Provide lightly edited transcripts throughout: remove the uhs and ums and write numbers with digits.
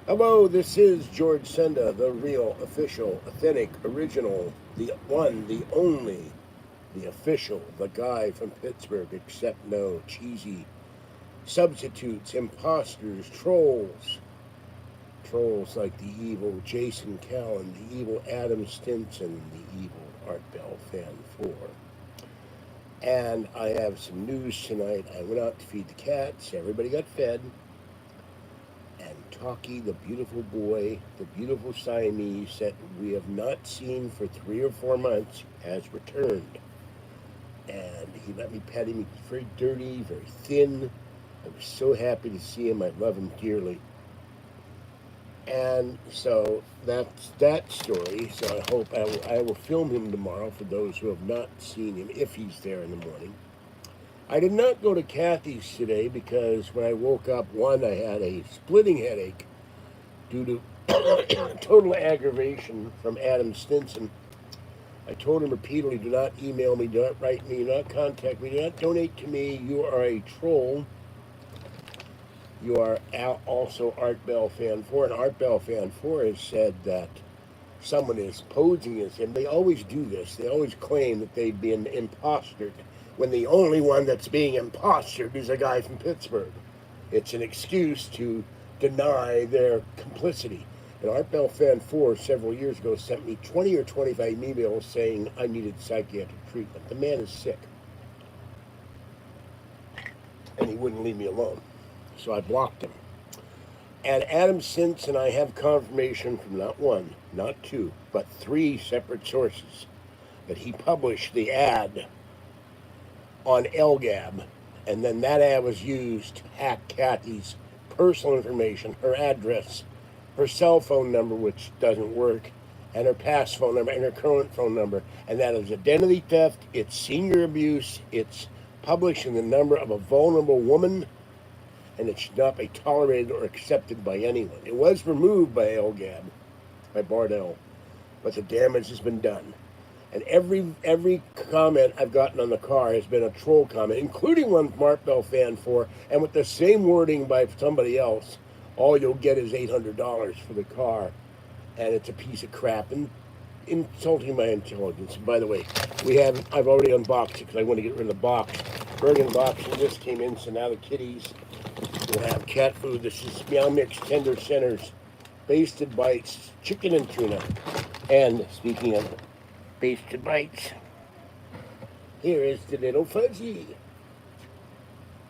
Hello, this is George Senda, the real, official, authentic, original, the one, the only, the official, the guy from Pittsburgh, except no cheesy substitutes, imposters, trolls like the evil Jason Callan, the evil Adam Stinson, the evil Art Bell Fan 4. And I have some news tonight. I went out to feed the cats, everybody got fed. And Talkie, the beautiful boy, the beautiful Siamese that we have not seen for 3 or 4 months, has returned. And he let me pet him. He's very dirty, very thin. I was so happy to see him. I love him dearly. And so that's that story. So I hope I will film him tomorrow for those who have not seen him, if he's there in the morning. I did not go to Kathy's today because when I woke up, one, I had a splitting headache due to total aggravation from Adam Stinson. I told him repeatedly, do not email me, do not write me, do not contact me, do not donate to me. You are a troll. You are also Art Bell Fan 4, and Art Bell Fan 4 has said that someone is posing as him. They always do this. They always claim that they've been impostered when the only one that's being impostered is a guy from Pittsburgh. It's an excuse to deny their complicity. And Art Bell Fan 4 several years ago sent me 20 or 25 emails saying I needed psychiatric treatment. The man is sick. And he wouldn't leave me alone. So I blocked him. And Adam Stinson, I have confirmation from not one, not two, but 3 separate sources that he published the ad on LGAB, and then that ad was used to hack Kathy's personal information, her address, her cell phone number, which doesn't work, and her past phone number and her current phone number. And that is identity theft, it's senior abuse, it's publishing the number of a vulnerable woman, and it should not be tolerated or accepted by anyone. It was removed by LGAB, by Bardell, but the damage has been done. And every comment I've gotten on the car has been a troll comment, including one from Art Bell Fan 4, and with the same wording by somebody else. All you'll get is $800 for the car, and it's a piece of crap and insulting my intelligence. And by the way, I've already unboxed it because I want to get rid of the box. Already unboxing this came in, so now the kitties will have cat food. This is Meow Mix Tender Centers, Basted Bites, chicken and tuna. And speaking of Basted Bites, here is the little fuzzy.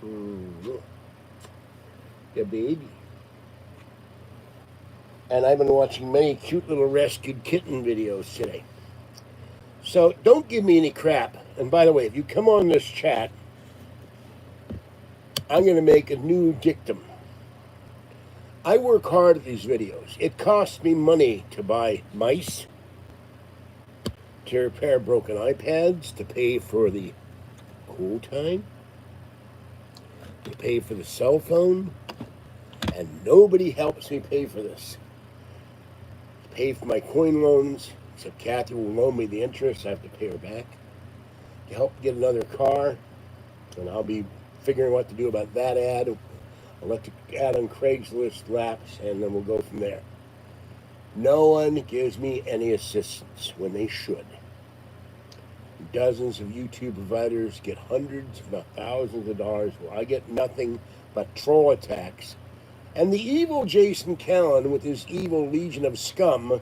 The baby. And I've been watching many cute little rescued kitten videos today. So don't give me any crap. And by the way, if you come on this chat, I'm going to make a new dictum. I work hard at these videos. It costs me money to buy mice, to repair broken iPads, to pay for the cool time, to pay for the cell phone, and nobody helps me pay for this. To pay for my coin loans, except Kathy will loan me the interest, I have to pay her back. To help get another car, and I'll be figuring what to do about that ad. I'll let the ad on Craigslist lapse, and then we'll go from there. No one gives me any assistance when they should. Dozens of YouTube providers get hundreds, if not thousands of dollars, where I get nothing but troll attacks. And the evil Jason Callan, with his evil legion of scum,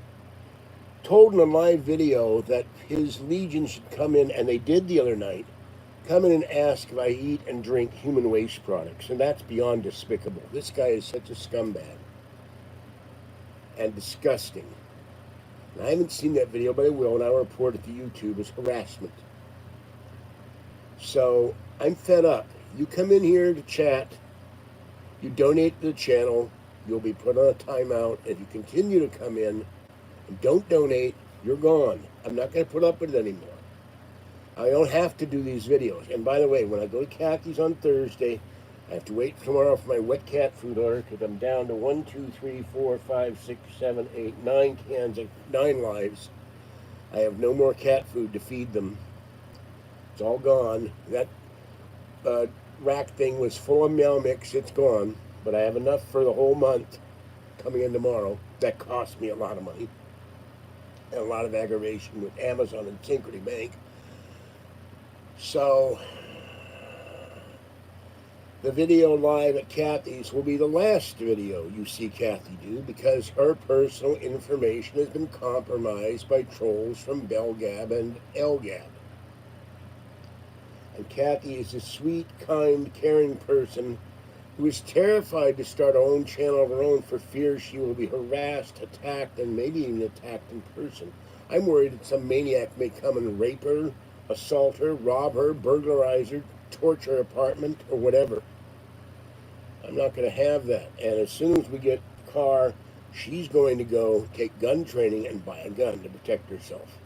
told in a live video that his legion should come in, and they did the other night, come in and ask if I eat and drink human waste products. And that's beyond despicable. This guy is such a scumbag. And disgusting. And I haven't seen that video, but I will, and I'll report it to YouTube as harassment. So, I'm fed up. You come in here to chat, you donate to the channel, you'll be put on a timeout. If you continue to come in and don't donate, you're gone. I'm not going to put up with it anymore. I don't have to do these videos. And by the way, when I go to Kathy's on Thursday, I have to wait tomorrow for my wet cat food order because I'm down to 1, 2, 3, 4, 5, 6, 7, 8, 9 cans of 9 lives. I have no more cat food to feed them. It's all gone. That rack thing was full of meow mix. It's gone. But I have enough for the whole month. coming in tomorrow. That cost me a lot of money and a lot of aggravation with Amazon and Synchrony Bank. So the video live at Kathy's will be the last video you see Kathy do, because her personal information has been compromised by trolls from Belgab and Elgab. And Kathy is a sweet, kind, caring person who is terrified to start her own channel of her own for fear she will be harassed, attacked, and maybe even attacked in person. I'm worried that some maniac may come and rape her, assault her, rob her, burglarize her, torture her apartment, or whatever. I'm not going to have that. And as soon as we get the car, she's going to go take gun training and buy a gun to protect herself.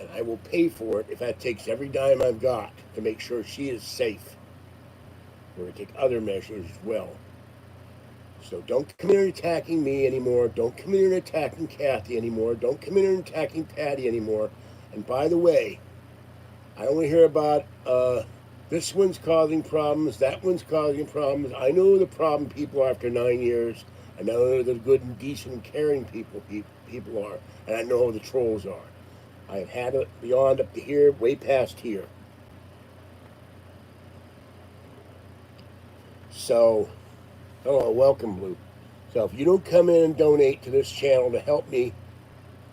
And I will pay for it if that takes every dime I've got to make sure she is safe. We're going to take other measures as well. So don't come in here attacking me anymore. Don't come in here attacking Kathy anymore. Don't come in here attacking Patty anymore. And by the way, I only hear about this one's causing problems, that one's causing problems. I know the problem people are after 9 years. I know the good and decent and caring people are. And I know who the trolls are. I've had it beyond up to here, way past here. So, hello, welcome, Blue. So if you don't come in and donate to this channel to help me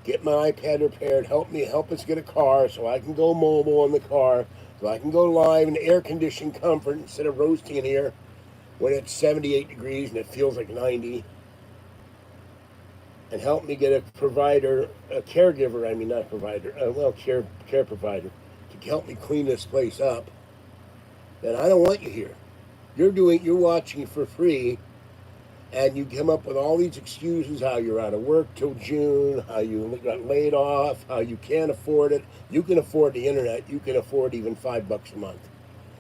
get my iPad repaired, help us get a car so I can go mobile in the car, so I can go live in air-conditioned comfort instead of roasting in here when it's 78 degrees and it feels like 90. And help me get a provider, a caregiver, I mean not provider, care provider, to help me clean this place up, then I don't want you here. You're watching for free, and you come up with all these excuses, how you're out of work till June, how you got laid off, how you can't afford it. You can afford the internet. You can afford even $5 a month.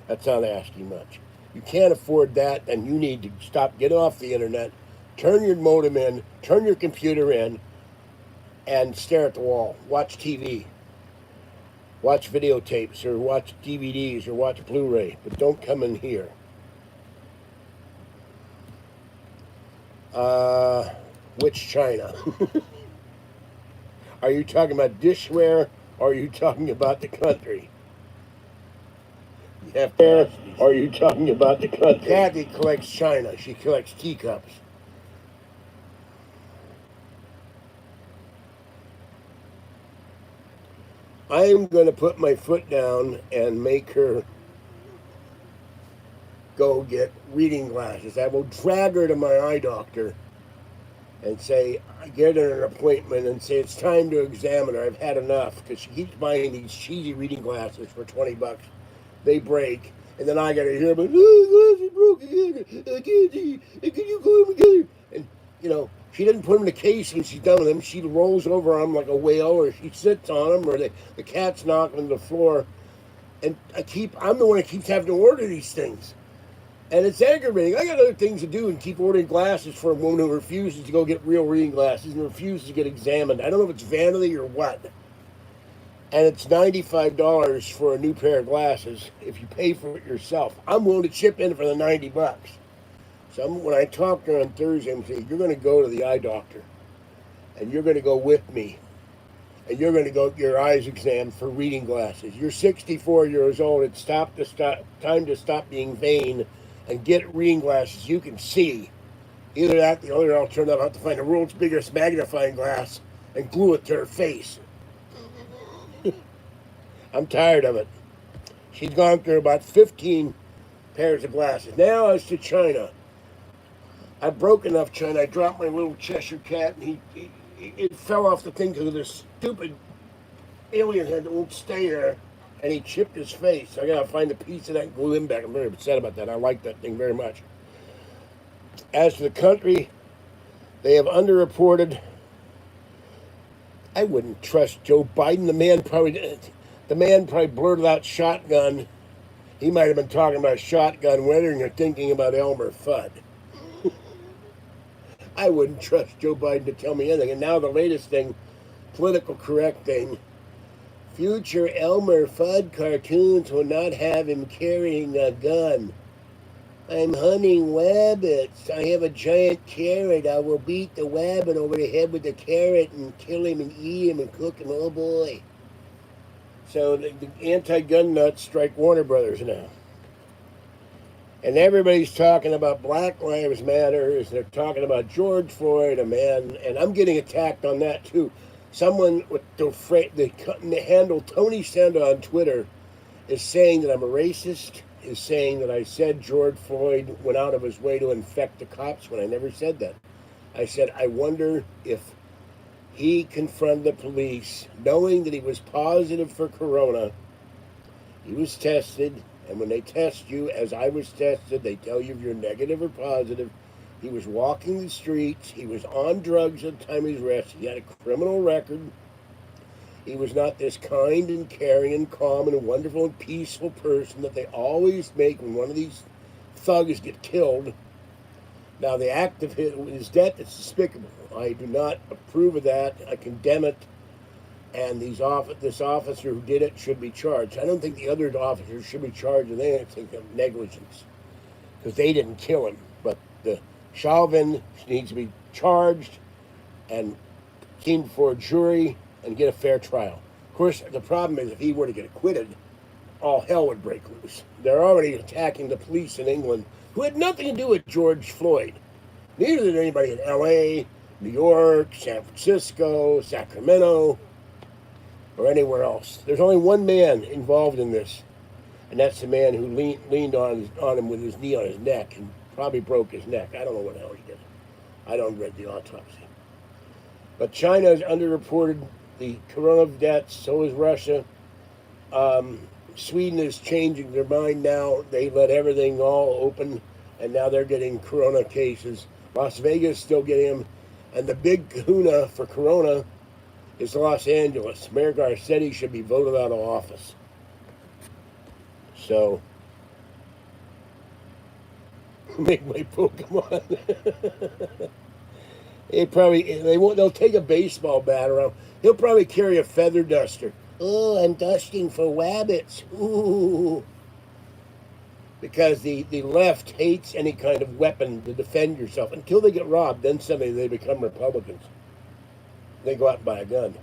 That's not asking much. You can't afford that, then you need to get off the internet, turn your modem in, turn your computer in, and stare at the wall. Watch TV. Watch videotapes, or watch DVDs, or watch Blu-ray, but don't come in here. Which China? Are you talking about dishware, or are you talking about the country? You have to ask these. Are you talking about the country? Kathy collects China. She collects teacups. I am going to put my foot down and make her go get reading glasses. I will drag her to my eye doctor and say, get her an appointment and say, it's time to examine her. I've had enough, because she keeps buying these cheesy reading glasses for $20. They break, and then I got to hear about, oh, glasses broke again. I can't see. Can you glue them together? And, you know, she doesn't put them in a case when she's done with them. She rolls over on them like a whale, or she sits on them, or the cat's knocking on the floor. And I'm the one that keeps having to order these things. And it's aggravating. I got other things to do and keep ordering glasses for a woman who refuses to go get real reading glasses and refuses to get examined. I don't know if it's vanity or what. And it's $95 for a new pair of glasses if you pay for it yourself. I'm willing to chip in for the $90. So when I talk to her on Thursday, I'm saying, you're going to go to the eye doctor. And you're going to go with me. And you're going to go get your eyes examined for reading glasses. You're 64 years old. It's time to stop being vain and get reading glasses you can see. Either that, the other alternative, I'll have to find the world's biggest magnifying glass and glue it to her face. I'm tired of it. She's gone through about 15 pairs of glasses. Now as to China. I broke enough China. I dropped my little Cheshire cat, and it fell off the thing because of this stupid alien head that won't stay there. And he chipped his face. I gotta find a piece of that and glue him back. I'm very upset about that. I like that thing very much. As to the country, they have underreported. I wouldn't trust Joe Biden. The man probably blurted out shotgun. He might have been talking about shotgun weathering or thinking about Elmer Fudd. I wouldn't trust Joe Biden to tell me anything. And now the latest thing, political correct thing. Future Elmer Fudd cartoons will not have him carrying a gun. I'm hunting wabbits. I have a giant carrot. I will beat the wabbit over the head with the carrot and kill him and eat him and cook him. Oh boy. So the anti-gun nuts strike Warner Brothers now. And everybody's talking about Black Lives Matter. They're talking about George Floyd, a man, and I'm getting attacked on that too. Someone with the handle Tony Senda on Twitter is saying that I'm a racist, is saying that I said George Floyd went out of his way to infect the cops when I never said that. I said, I wonder if he confronted the police knowing that he was positive for corona. He was tested, and when they test you, as I was tested, they tell you if you're negative or positive. He was walking the streets. He was on drugs at the time he was arrested. He had a criminal record. He was not this kind and caring and calm and wonderful and peaceful person that they always make when one of these thugs get killed. Now, the act of his death is despicable. I do not approve of that. I condemn it. And this officer who did it should be charged. I don't think the other officers should be charged with anything of negligence because they didn't kill him. But the Chauvin needs to be charged and came before a jury and get a fair trial. Of course, the problem is if he were to get acquitted, all hell would break loose. They're already attacking the police in England who had nothing to do with George Floyd. Neither did anybody in LA, New York, San Francisco, Sacramento, or anywhere else. There's only one man involved in this, and that's the man who leaned on him with his knee on his neck and probably broke his neck. I don't know what the hell he did. I don't read the autopsy. But China has underreported the corona deaths, so is Russia. Sweden is changing their mind now. They let everything all open, and now they're getting corona cases. Las Vegas still getting them. And the big kahuna for corona is Los Angeles. Mayor Garcetti should be voted out of office. So, make my Pokemon. They'll take a baseball bat around. He'll probably carry a feather duster. Oh, I'm dusting for wabbits. Ooh. Because the left hates any kind of weapon to defend yourself until they get robbed. Then suddenly they become Republicans. They go out and buy a gun.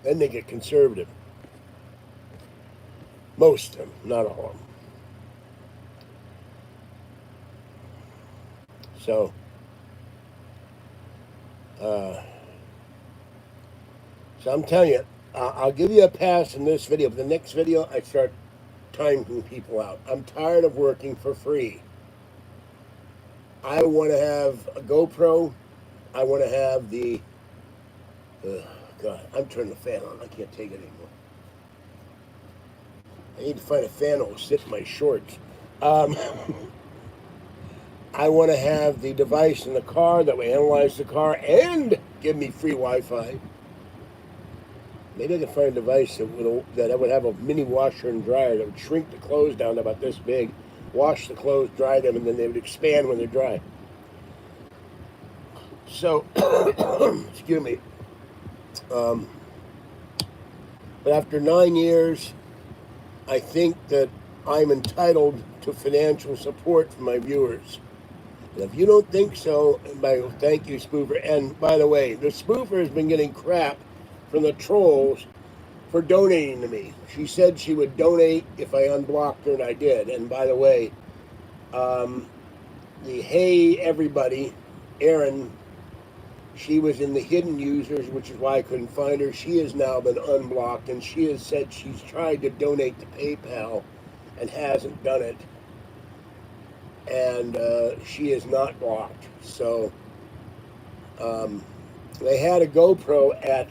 Then they get conservative. Most of them, not all of them. So, I'm telling you, I'll give you a pass in this video, but the next video I start timing people out. I'm tired of working for free. I want to have a GoPro. I want to have the... God, I'm turning the fan on. I can't take it anymore. I need to find a fan that will sit in my shorts. I want to have the device in the car that will analyze the car and give me free Wi-Fi. Maybe I can find a device that would have a mini washer and dryer that would shrink the clothes down to about this big, wash the clothes, dry them, and then they would expand when they're dry. So, excuse me. But after 9 years, I think that I'm entitled to financial support from my viewers. And if you don't think so, thank you, Spoofer. And by the way, the Spoofer has been getting crap from the trolls for donating to me. She said she would donate if I unblocked her, and I did. And by the way, the Hey Everybody, Erin, she was in the hidden users, which is why I couldn't find her. She has now been unblocked, and she has said she's tried to donate to PayPal and hasn't done it. And she is not blocked. So they had a GoPro at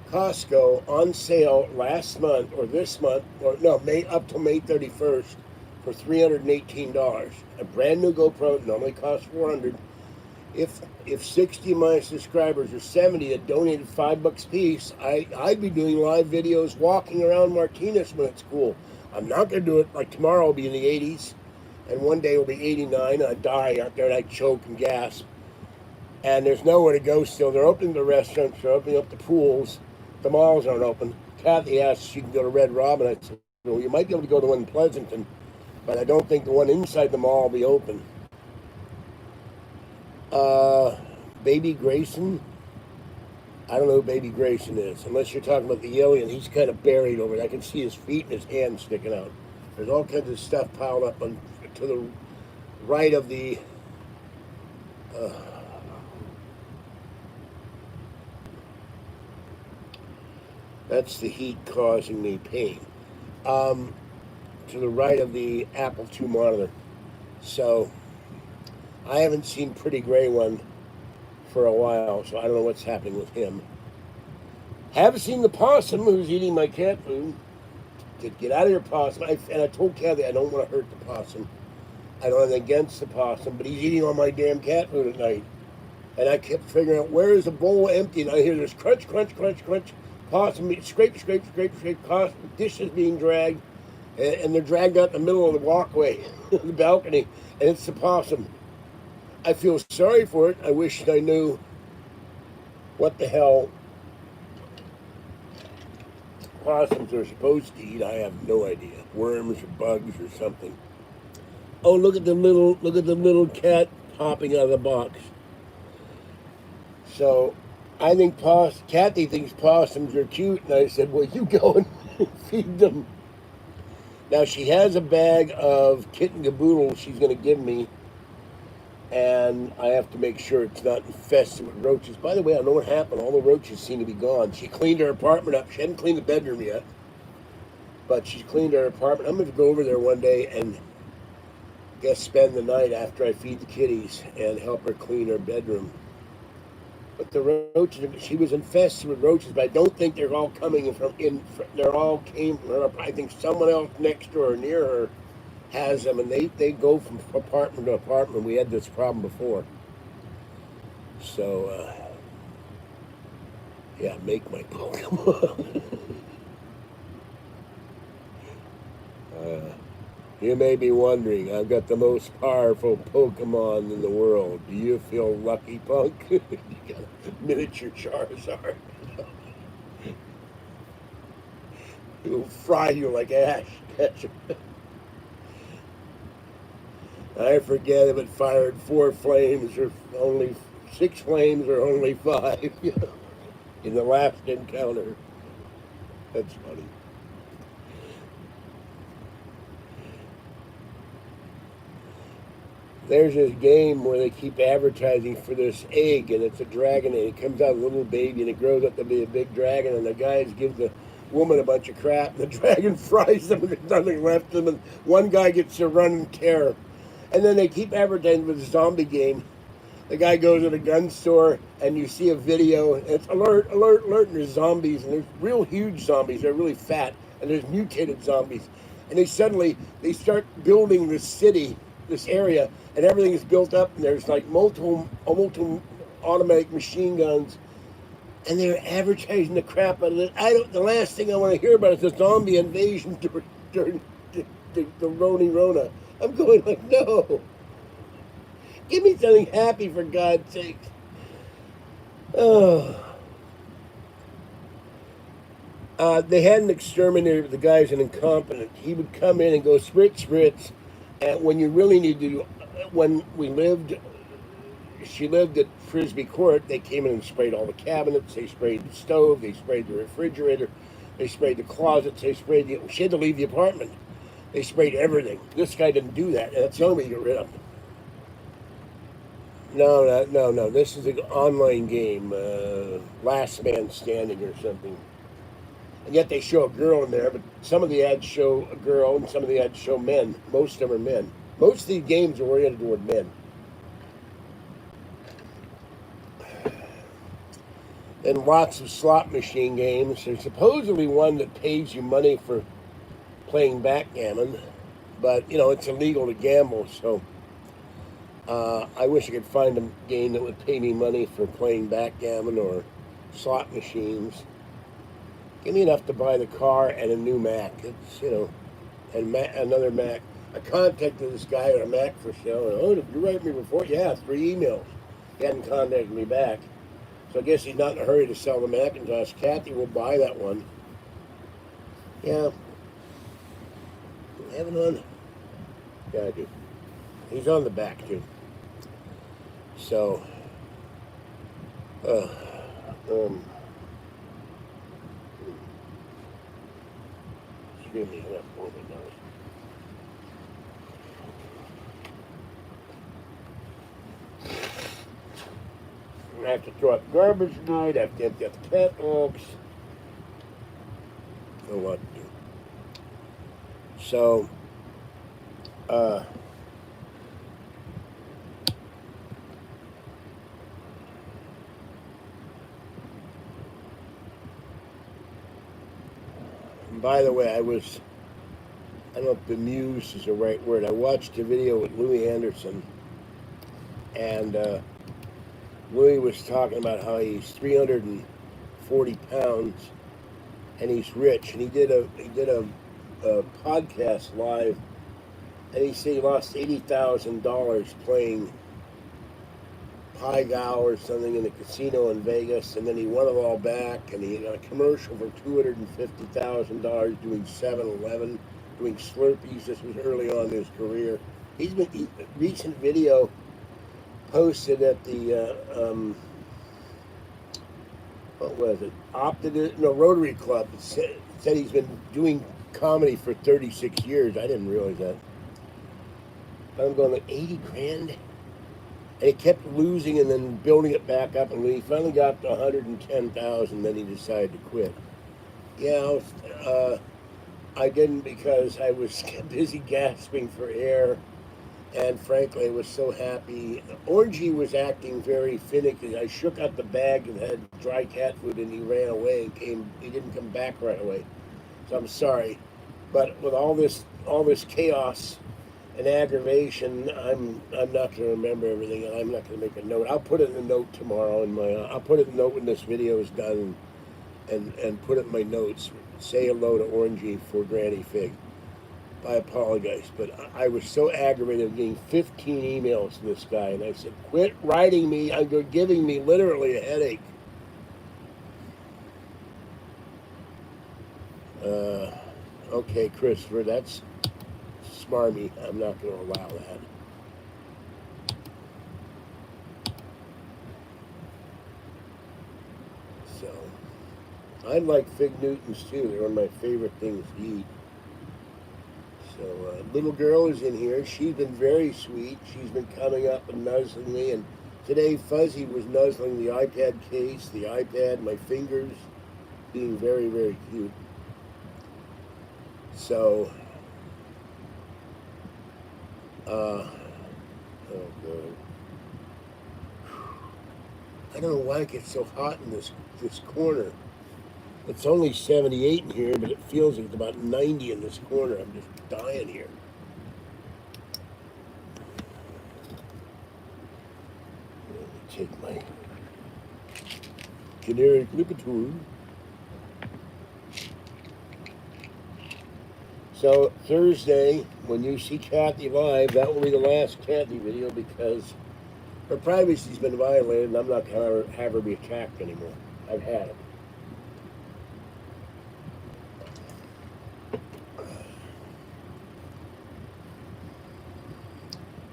Costco on sale last month, or this month, or no, up till May 31st for $318. A brand new GoPro normally costs $400. If 60 of my subscribers or 70 had donated $5 a piece, I'd be doing live videos walking around Martinez when it's cool. I'm not going to do it like tomorrow. I'll be in the 80s, and one day it'll be 89. I'd die out there and I'd choke and gasp. And there's nowhere to go still. They're opening the restaurants. They're opening up the pools. The malls aren't open. Kathy asked if she can go to Red Robin. I said, well, you might be able to go to one in Pleasanton. but I don't think the one inside the mall will be open. Baby Grayson. I don't know who Baby Grayson is, unless you're talking about the alien. He's kind of buried over there. I can see his feet and his hands sticking out. There's all kinds of stuff piled up to the right of the. That's the heat causing me pain. To the right of the Apple II monitor. So I haven't seen Pretty Gray One for a while, so I don't know what's happening with him. Have seen the possum who's eating my cat food. Get out of here, possum. And I told Kathy I don't want to hurt the possum. I don't have anything against the possum, but he's eating all my damn cat food at night. And I kept figuring out, where is the bowl empty? And I hear this crunch, crunch, crunch, crunch. Possum, scrape, scrape, scrape, scrape. Possum, dishes being dragged. And they're dragged out in the middle of the walkway, the balcony. And it's the possum. I feel sorry for it. I wish I knew what the hell possums are supposed to eat. I have no idea. Worms or bugs or something. Oh, look at the little cat popping out of the box. So I think Kathy thinks possums are cute, and I said, well, you go and feed them. Now she has a bag of kitten caboodle she's going to give me, and I have to make sure it's not infested with roaches. By the way, I don't know what happened. All the roaches seem to be gone. She cleaned her apartment up. She hadn't cleaned the bedroom yet, but she's cleaned her apartment. I'm going to go over there one day and spend the night after I feed the kitties and help her clean her bedroom. But the roaches, she was infested with roaches, but I don't think they're all coming they're all came from her. I think someone else next door or near her has them, and they go from apartment to apartment. We had this problem before. So, yeah, make my Pokemon. You may be wondering, I've got the most powerful Pokemon in the world. Do you feel lucky, punk? You got a miniature Charizard. It'll fry you like ash ketchup. I forget if it fired 4 flames or only 6 flames or only 5 in the last encounter. That's funny. There's this game where they keep advertising for this egg, and it's a dragon, and it comes out a little baby, and it grows up to be a big dragon, and the guys give the woman a bunch of crap, and the dragon fries them, and there's nothing left of them, and one guy gets to run in terror. And then they keep advertising for the zombie game. The guy goes to the gun store, and you see a video, and it's alert, alert, alert, and there's zombies, and there's real huge zombies. They're really fat, and there's mutated zombies. And they start building this city, this area, and everything is built up, and there's like multiple automatic machine guns, and they're advertising the crap out of it. The last thing I want to hear about is a zombie invasion during the Rona. I'm going like, no. Give me something happy, for God's sake. Oh. They had an exterminator, but the guy's an incompetent. He would come in and go spritz, spritz. And when you really need to, when she lived at Frisbee Court, they came in and sprayed all the cabinets, they sprayed the stove, they sprayed the refrigerator, they sprayed the closets, she had to leave the apartment. They sprayed everything. This guy didn't do that, and that's the only way to get rid of him. No, this is an online game, Last Man Standing or something. And yet they show a girl in there, but some of the ads show a girl and some of the ads show men. Most of them are men. Most of these games are oriented toward men. And lots of slot machine games. There's supposedly one that pays you money for playing backgammon, but it's illegal to gamble, so I wish I could find a game that would pay me money for playing backgammon or slot machines. Give me enough to buy the car and a new Mac. It's, and another Mac. I contacted this guy on a Mac for sale. And, did you write me before? Yeah, 3 emails. He hadn't contacted me back. So I guess he's not in a hurry to sell the Macintosh. Kathy will buy that one. Yeah. Having on Yeah, I do. He's on the back, too. So, uh, um, excuse me, enough for me now. I have to throw out garbage tonight. I have to empty out the catalogs. A lot to do. So, uh, and by the way, I don't know if bemused is the right word. I watched a video with Louis Anderson, and Louis was talking about how he's 340 pounds and he's rich, and he did a podcast live, and he said he lost $80,000 playing Pai Gow or something in a casino in Vegas, and then he won it all back, and he got a commercial for $250,000 doing 7-Eleven, doing Slurpees. This was early on in his career. A recent video posted at the what was it? Rotary Club. It said he's been doing comedy for 36 years. I didn't realize that. I'm going like 80 grand. And he kept losing and then building it back up, and when he finally got to 110,000, then he decided to quit. Yeah, I didn't, because I was busy gasping for air, and frankly, I was so happy. Orangey was acting very finicky. I shook out the bag that had dry cat food, and he ran away and he didn't come back right away. So I'm sorry, but with all this chaos and aggravation, I'm not going to remember everything, and I'm not going to make a note. I'll put it in a note tomorrow, I'll put it in a note when this video is done, and put it in my notes. Say hello to Orangey for Granny Fig. I apologize, but I was so aggravated getting 15 emails to this guy, and I said, quit writing me. You're giving me literally a headache. Okay, Christopher, that's smarmy. I'm not going to allow that. So, I like fig Newtons too. They're one of my favorite things to eat. So, little girl is in here. She's been very sweet. She's been coming up and nuzzling me. And today, Fuzzy was nuzzling the iPad case, the iPad, my fingers, being very, very cute. So, oh God. I don't know why it gets so hot in this corner. It's only 78 in here, but it feels like it's about 90 in this corner. I'm just dying here. Let me take my generic Lipitor. So Thursday, when you see Kathy live, that will be the last Kathy video, because her privacy's been violated, and I'm not going to have her be attacked anymore. I've had it.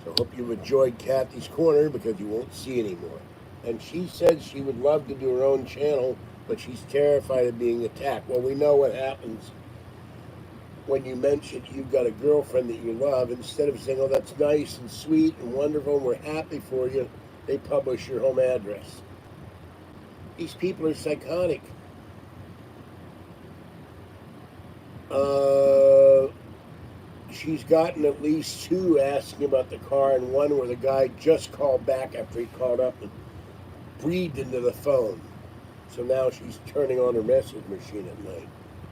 So hope you've enjoyed Kathy's Corner, because you won't see anymore. And she said she would love to do her own channel, but she's terrified of being attacked. Well, we know what happens when you mention you've got a girlfriend that you love. Instead of saying, oh, that's nice and sweet and wonderful and we're happy for you, they publish your home address. These people are psychotic. She's gotten at least 2 asking about the car, and one where the guy just called back after he called up and breathed into the phone. So now she's turning on her message machine at night.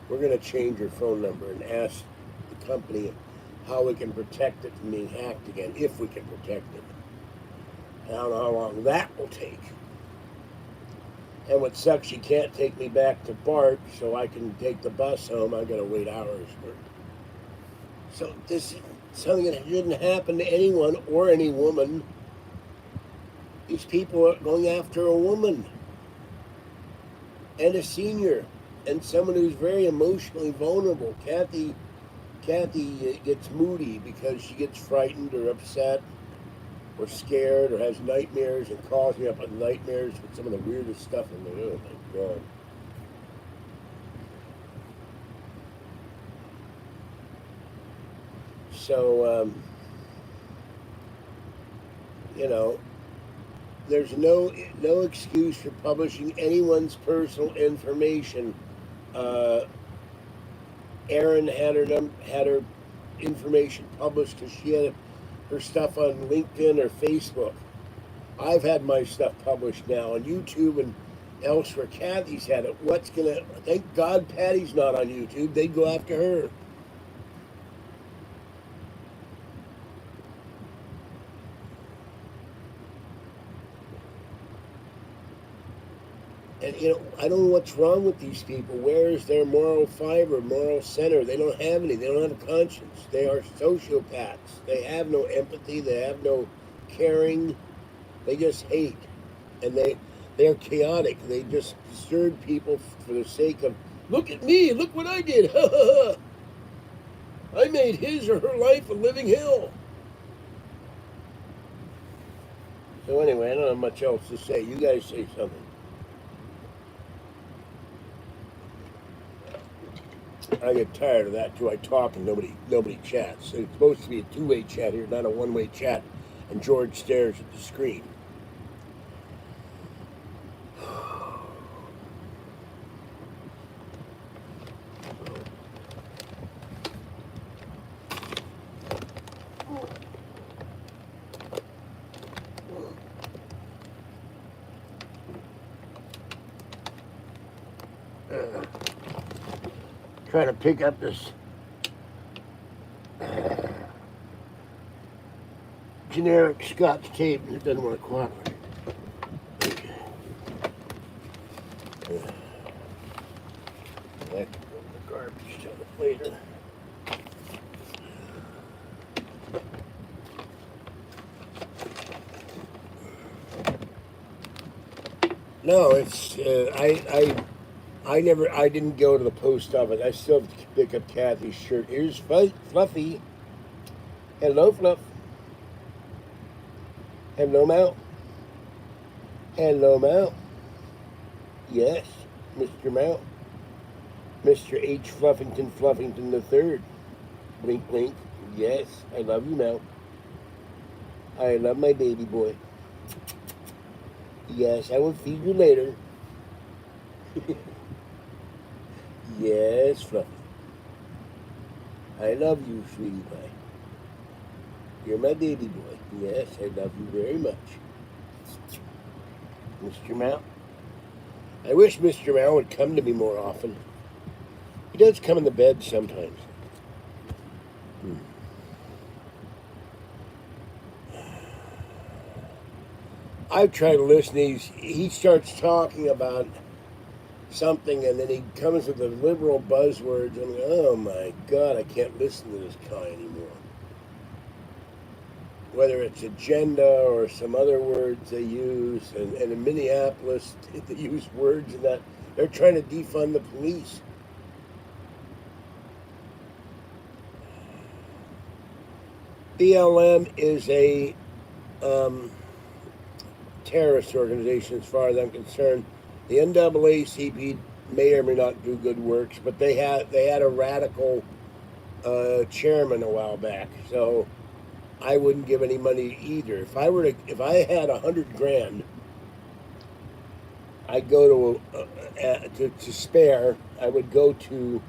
We're going to change her phone number and ask the company how we can protect it from being hacked again, if we can protect it. I don't know how long that will take. And what sucks, she can't take me back to Bart so I can take the bus home. I got to wait hours for it. So this is something that didn't happen to anyone or any woman. These people are going after a woman and a senior and someone who's very emotionally vulnerable. Kathy Kathy gets moody because she gets frightened or upset or scared or has nightmares and calls me up with nightmares with some of the weirdest stuff. I'm like, oh my God. So, you know, there's no excuse for publishing anyone's personal information. Uh, Erin had her information published because she had her stuff on LinkedIn or Facebook. I've had my stuff published now on YouTube and elsewhere. Kathy's had it. What's gonna? Thank God Patty's not on YouTube. They'd go after her. And I don't know what's wrong with these people. Where is their moral fiber, moral center? They don't have any. They don't have a conscience. They are sociopaths. They have no empathy. They have no caring. They just hate, and they're chaotic. They just disturb people for the sake of look at me, look what I did. Ha ha ha! I made his or her life a living hell. So anyway, I don't have much else to say. You guys say something. I get tired of that too. I talk and nobody chats. It's supposed to be a two-way chat here, not a one-way chat. And George stares at the screen. Trying to pick up this generic Scotch tape and it doesn't want to cooperate. Okay. That can go in the garbage till later. No, it's I didn't go to the post office. I still have to pick up Kathy's shirt. Here's Fluffy. Hello, Fluff. Hello, Mal. Hello, Mal. Yes, Mr. Mal. Mr. H. Fluffington the Third. Blink, blink. Yes, I love you, Mal. I love my baby boy. Yes, I will feed you later. Yes, Fluffy. I love you, sweetie pie. You're my baby boy. Yes, I love you very much. Mr. Mal. I wish Mr. Mal would come to me more often. He does come in the bed sometimes. I've tried to listen. He starts talking about something and then he comes with the liberal buzzwords and I'm like, oh my God, I can't listen to this guy anymore. Whether it's agenda or some other words they use, and in Minneapolis they use words and that they're trying to defund the police. BLM is a terrorist organization as far as I'm concerned. The NAACP may or may not do good works, but they had a radical chairman a while back, so I wouldn't give any money either. If I had $100,000, I'd go to spare. I would go to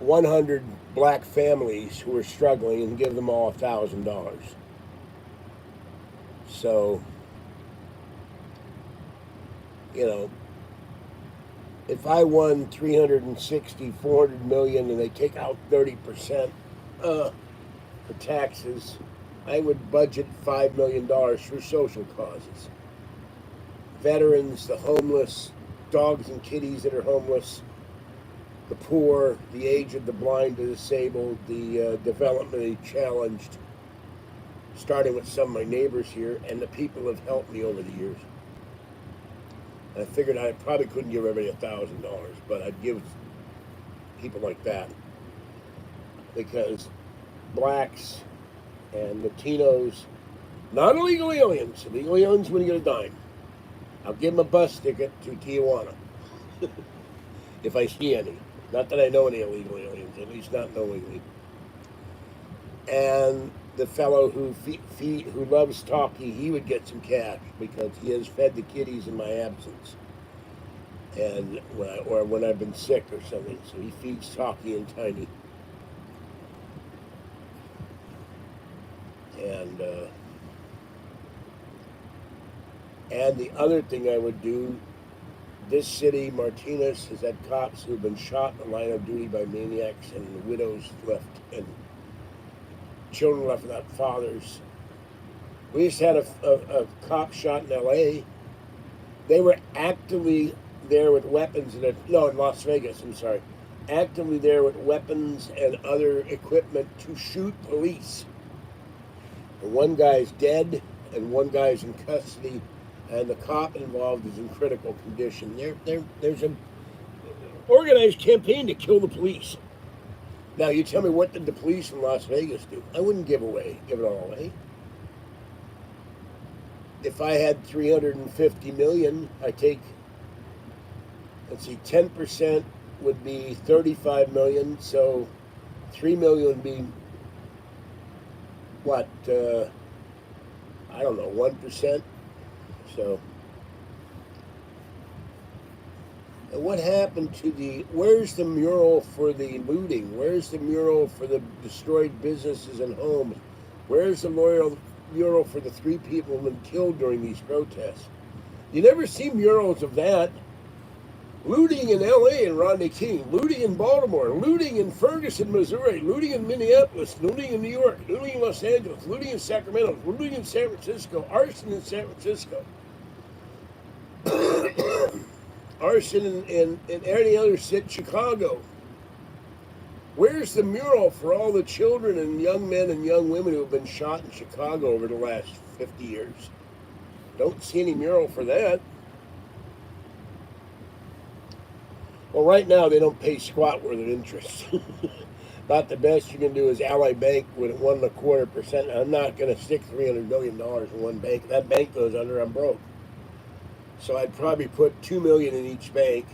100 black families who are struggling and give them all $1,000. So, if I won 360, 400 million and they take out 30% for taxes, I would budget $5 million for social causes. Veterans, the homeless, dogs and kitties that are homeless, the poor, the aged, the blind, the disabled, the developmentally challenged, starting with some of my neighbors here, and the people have helped me over the years. I figured I probably couldn't give everybody $1,000, but I'd give people like that. because blacks and Latinos, not illegal aliens, illegal aliens wouldn't get a dime. I'll give them a bus ticket to Tijuana if I see any. Not that I know any illegal aliens, at least not knowingly. And the fellow who loves Talkie, he would get some cash because he has fed the kiddies in my absence, and when I've been sick or something. So he feeds Talkie and Tiny. And the other thing I would do, this city, Martinez, has had cops who have been shot in the line of duty by maniacs, and widows left, and children left without fathers. We just had a cop shot in L.A. They were actively there with weapons, in Las Vegas, I'm sorry. Actively there with weapons and other equipment to shoot police. And one guy's dead, and one guy's in custody, and the cop involved is in critical condition. There's an organized campaign to kill the police. Now, you tell me, what did the police in Las Vegas do? I wouldn't give it all away. If I had 350 million, I take, let's see, 10% would be 35 million, so 3 million would be what, I don't know, 1%. So, and what happened to where's the mural for the looting? Where's the mural for the destroyed businesses and homes? Where's the mural for the 3 people who have been killed during these protests? You never see murals of that. Looting in L.A. and Rodney King, looting in Baltimore, looting in Ferguson, Missouri, looting in Minneapolis, looting in New York, looting in Los Angeles, looting in Sacramento, looting in San Francisco, arson in San Francisco, arson in any other city, Chicago. Where's the mural for all the children and young men and young women who have been shot in Chicago over the last 50 years? Don't see any mural for that. Well, right now they don't pay squat worth of interest. About the best you can do is Ally Bank with 1.25%. I'm not going to stick $300 million in one bank. If that bank goes under, I'm broke. So I'd probably put $2 million in each bank,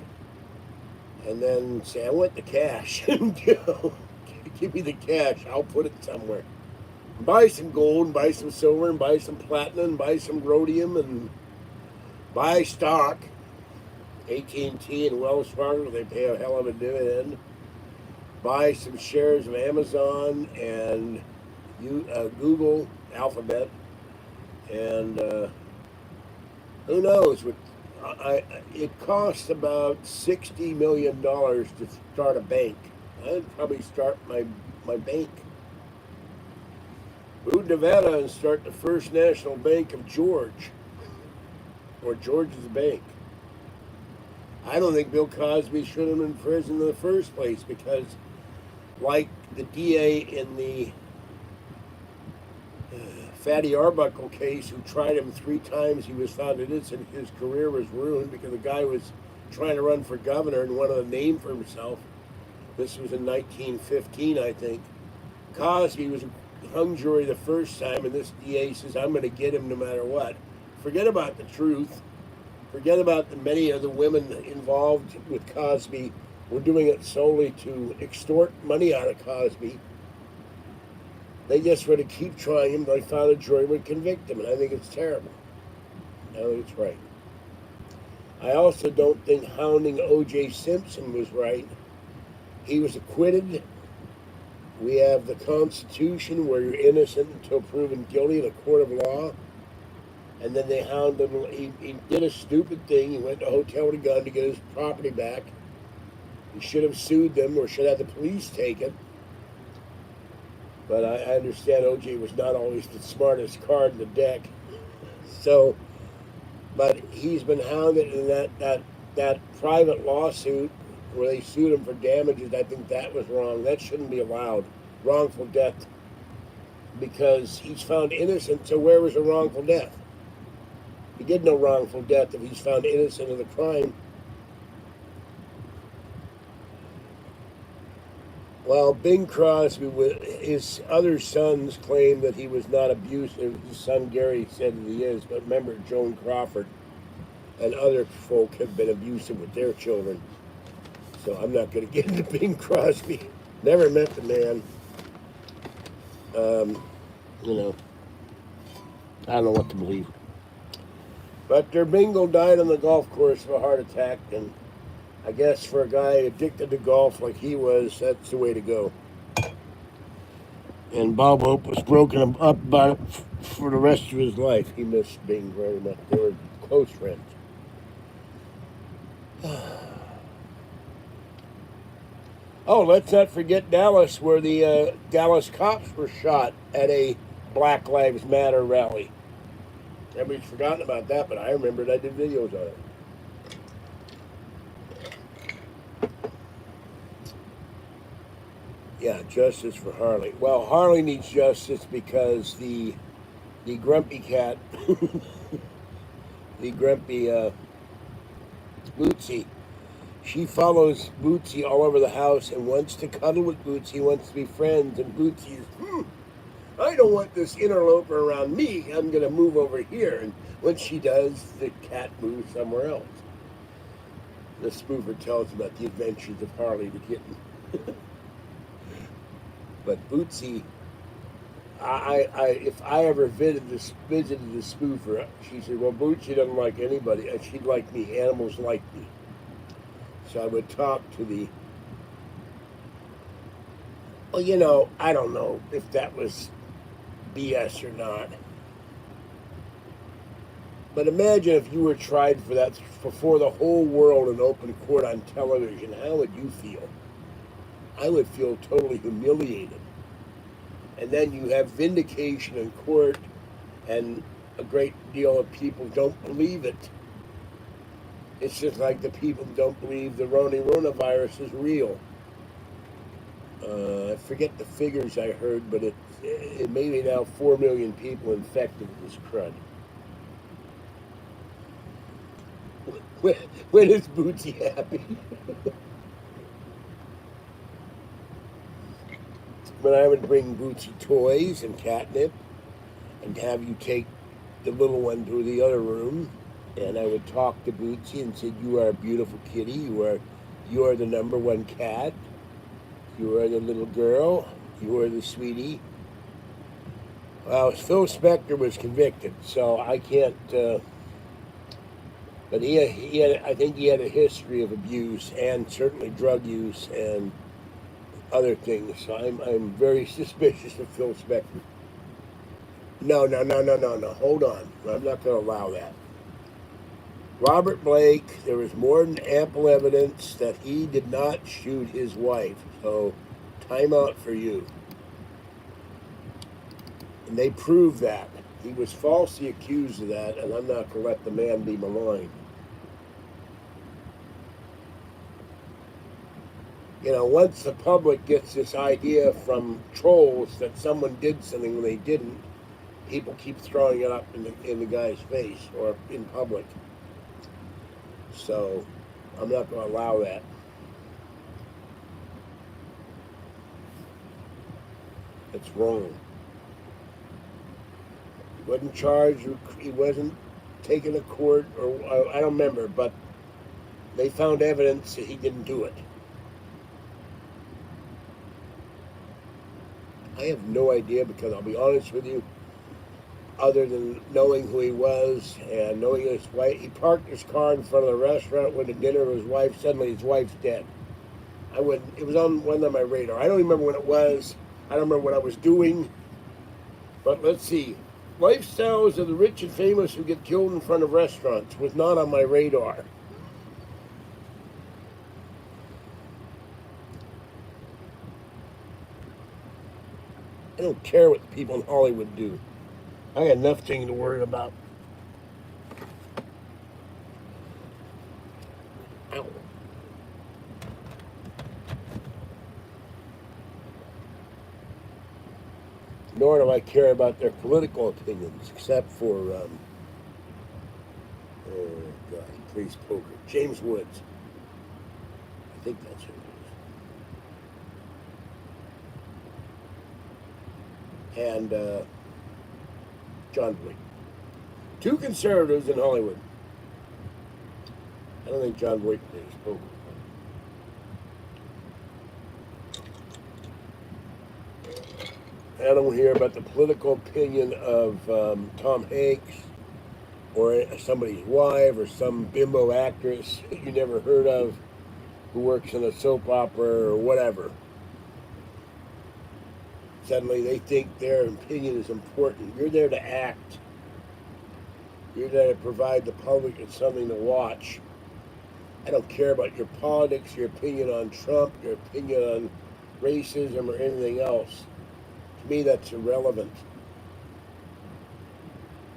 and then say, I want the cash. Give me the cash. I'll put it somewhere. Buy some gold, buy some silver, and buy some platinum, and buy some rhodium, and buy stock. AT&T and Wells Fargo, they pay a hell of a dividend. Buy some shares of Amazon and Google, Alphabet, and who knows? It costs about $60 million to start a bank. I'd probably start my bank. Move to Nevada and start the First National Bank of George, or George's Bank. I don't think Bill Cosby should have been in prison in the first place because, like the DA in the Fatty Arbuckle case, who tried him 3 times, he was found innocent. His career was ruined because the guy was trying to run for governor and wanted a name for himself. This was in 1915, I think. Cosby was a hung jury the first time, and this DA says, I'm going to get him no matter what. Forget about the truth. Forget about many of the women involved with Cosby were doing it solely to extort money out of Cosby. They just want to keep trying him. They found a jury would convict him, and I think it's terrible. I think it's right. I also don't think hounding O.J. Simpson was right. He was acquitted. We have the Constitution where you're innocent until proven guilty in a court of law. And then they hound him. He did a stupid thing. He went to a hotel with a gun to get his property back. He should have sued them or should have the police take it. But I understand O.J. was not always the smartest card in the deck. So, but he's been hounded in that private lawsuit where they sued him for damages. I think that was wrong. That shouldn't be allowed. Wrongful death. Because he's found innocent, so where was the wrongful death? He did no wrongful death if he's found innocent of the crime. Well, Bing Crosby, his other sons claim that he was not abusive. His son Gary said that he is, but remember, Joan Crawford and other folk have been abusive with their children. So I'm not going to get into Bing Crosby. Never met the man. You know, I don't know what to believe. But their bingo died on the golf course of a heart attack, and I guess for a guy addicted to golf like he was, that's the way to go. And Bob Hope was broken up about it for the rest of his life. He missed Bing very much. They were close friends. Oh, let's not forget Dallas, where the Dallas cops were shot at a Black Lives Matter rally. Everybody's forgotten about that, but I remembered. I did videos on it. Yeah, justice for Harley. Well, Harley needs justice because the grumpy cat, the grumpy Bootsy, she follows Bootsy all over the house and wants to cuddle with Bootsy, wants to be friends, and Bootsy is, I don't want this interloper around me. I'm going to move over here. And when she does, the cat moves somewhere else. The spoofer tells about the adventures of Harley the kitten. But Bootsy, if I ever visited the spoofer, she said, well, Bootsy doesn't like anybody. She'd like me. Animals like me. So I would talk to the, well, I don't know if that was BS or not. But imagine if you were tried for that before the whole world in open court on television. How would you feel? I would feel totally humiliated. And then you have vindication in court, and a great deal of people don't believe it. It's just like the people don't believe the coronavirus is real. I forget the figures I heard, but it may be now 4 million people infected with this crud. When is Bootsy happy? But I would bring Bootsy toys and catnip and have you take the little one to the other room, and I would talk to Bootsy and said, you are a beautiful kitty, you are the number one cat, you are the little girl, you are the sweetie. Well, Phil Spector was convicted, so I can't, but he had, I think he had a history of abuse and certainly drug use and other things. So I'm very suspicious of Phil Spector. No. Hold on. I'm not going to allow that. Robert Blake, there was more than ample evidence that he did not shoot his wife. So, time out for you. And they proved that. He was falsely accused of that, and I'm not going to let the man be maligned. Once the public gets this idea from trolls that someone did something when they didn't, people keep throwing it up in the guy's face or in public. So I'm not going to allow that. It's wrong. He wasn't charged. He wasn't taken to court, or I don't remember, but they found evidence that he didn't do it. I have no idea, because I'll be honest with you, other than knowing who he was and knowing his wife. He parked his car in front of the restaurant, went to dinner with his wife. Suddenly his wife's dead. It was on one of my radar. I don't remember when it was. I don't remember what I was doing. But let's see. Lifestyles of the rich and famous who get killed in front of restaurants was not on my radar. I don't care what the people in Hollywood do. I got enough things to worry about. Ow. Nor do I care about their political opinions, except for, oh God, he plays poker. James Woods. I think that's who it is. and John Boyd. Two conservatives in Hollywood. I don't think John Boyd spoke. I don't hear about the political opinion of Tom Hanks or somebody's wife or some bimbo actress you never heard of who works in a soap opera or whatever. Suddenly they think their opinion is important. You're there to act. You're there to provide the public with something to watch. I don't care about your politics, your opinion on Trump, your opinion on racism or anything else. To me, that's irrelevant.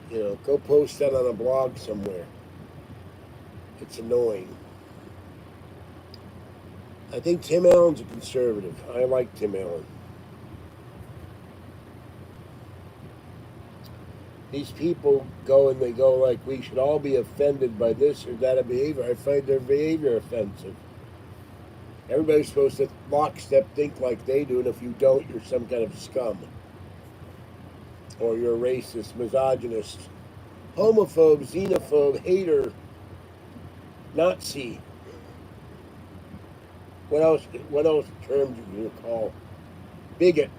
Go post that on a blog somewhere. It's annoying. I think Tim Allen's a conservative. I like Tim Allen. These people go and they go like, we should all be offended by this or that behavior. I find their behavior offensive. Everybody's supposed to lockstep think like they do, and if you don't, you're some kind of scum. Or you're a racist, misogynist, homophobe, xenophobe, hater, Nazi. What else terms you can call? Bigot.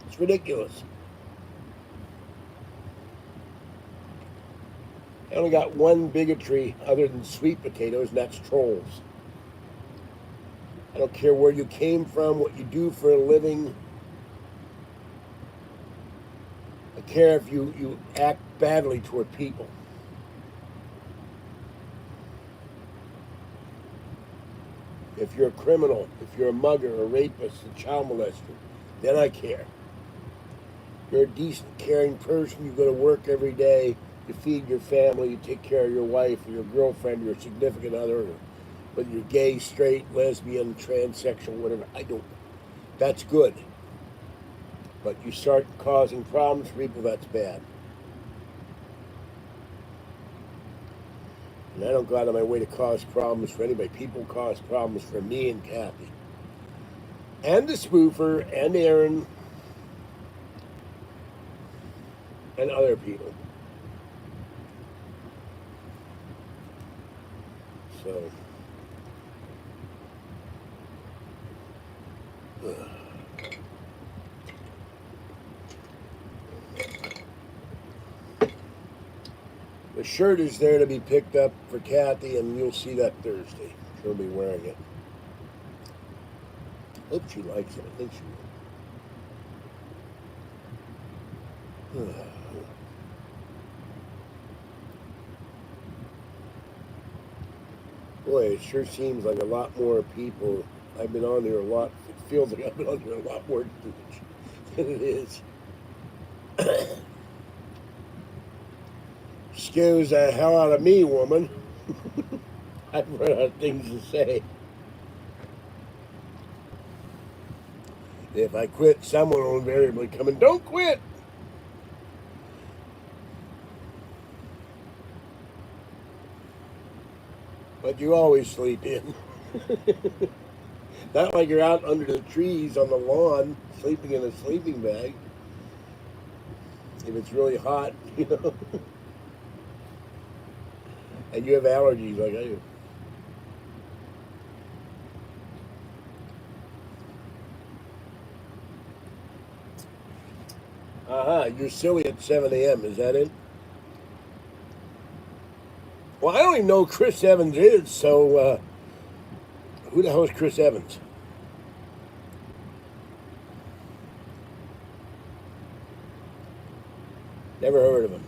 It's ridiculous. I only got one bigotry other than sweet potatoes, and that's trolls. I don't care where you came from, what you do for a living. I care if you act badly toward people. If you're a criminal, if you're a mugger, a rapist, a child molester, then I care. You're a decent, caring person, you go to work every day, you feed your family, you take care of your wife or your girlfriend, your significant other, or whether you're gay, straight, lesbian, transsexual, whatever, that's good. But you start causing problems for people, that's bad. And I don't go out of my way to cause problems for anybody. People cause problems for me and Kathy. And the spoofer, and Aaron, and other people. So... The shirt is there to be picked up for Kathy, and you'll see that Thursday. She'll be wearing it. Hope she likes it. I think she will. Boy, it sure seems like a lot more people. I've been on here a lot. It feels like I've been on here a lot more than it is. Scares the hell out of me, woman. I've run out of things to say. If I quit, someone will invariably come and don't quit. But you always sleep in. Not like you're out under the trees on the lawn sleeping in a sleeping bag. If it's really hot, and you have allergies like I do. You're silly at 7 a.m. Is that it? Well, I don't even know who Chris Evans is, so who the hell is Chris Evans? Never heard of him.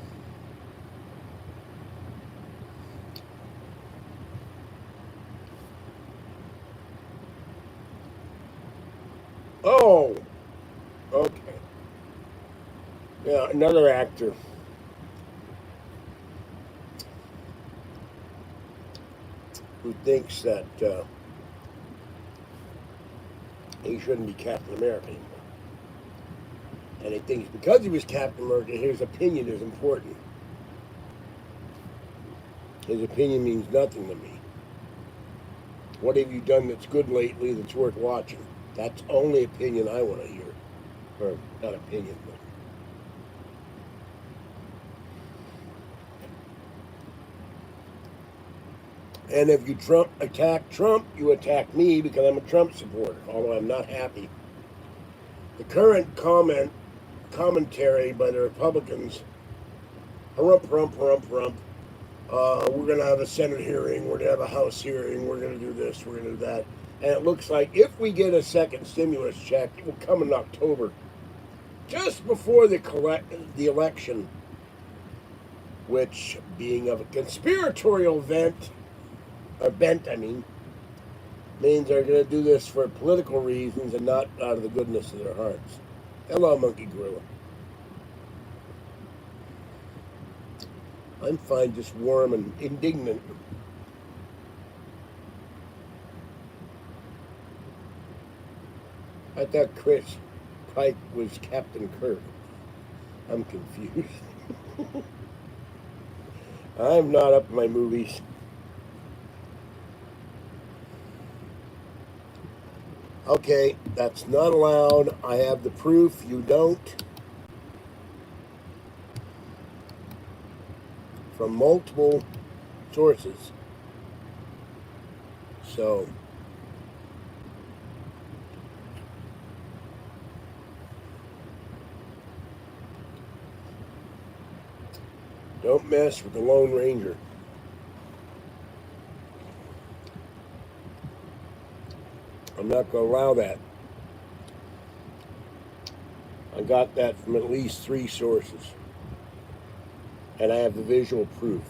Oh, okay. Yeah, another actor. Who thinks that he shouldn't be Captain America anymore. And he thinks because he was Captain America, his opinion is important. His opinion means nothing to me. What have you done that's good lately that's worth watching? That's the only opinion I want to hear. Or not opinion, but and if you attack Trump, you attack me because I'm a Trump supporter, although I'm not happy. The current commentary by the Republicans, harump, harump, harump, harump. We're going to have a Senate hearing, we're going to have a House hearing, we're going to do this, we're going to do that. And it looks like if we get a second stimulus check, it will come in October, just before the election, which, being of a conspiratorial bent, means they're going to do this for political reasons and not out of the goodness of their hearts. Hello, Monkey Gorilla. I'm fine, just warm and indignant. I thought Chris Pike was Captain Kirk. I'm confused. I'm not up in my movies. Okay, that's not allowed. I have the proof. You don't. From multiple sources. So, don't mess with the Lone Ranger. I'm not going to allow that. I got that from at least 3 sources. And I have the visual proof.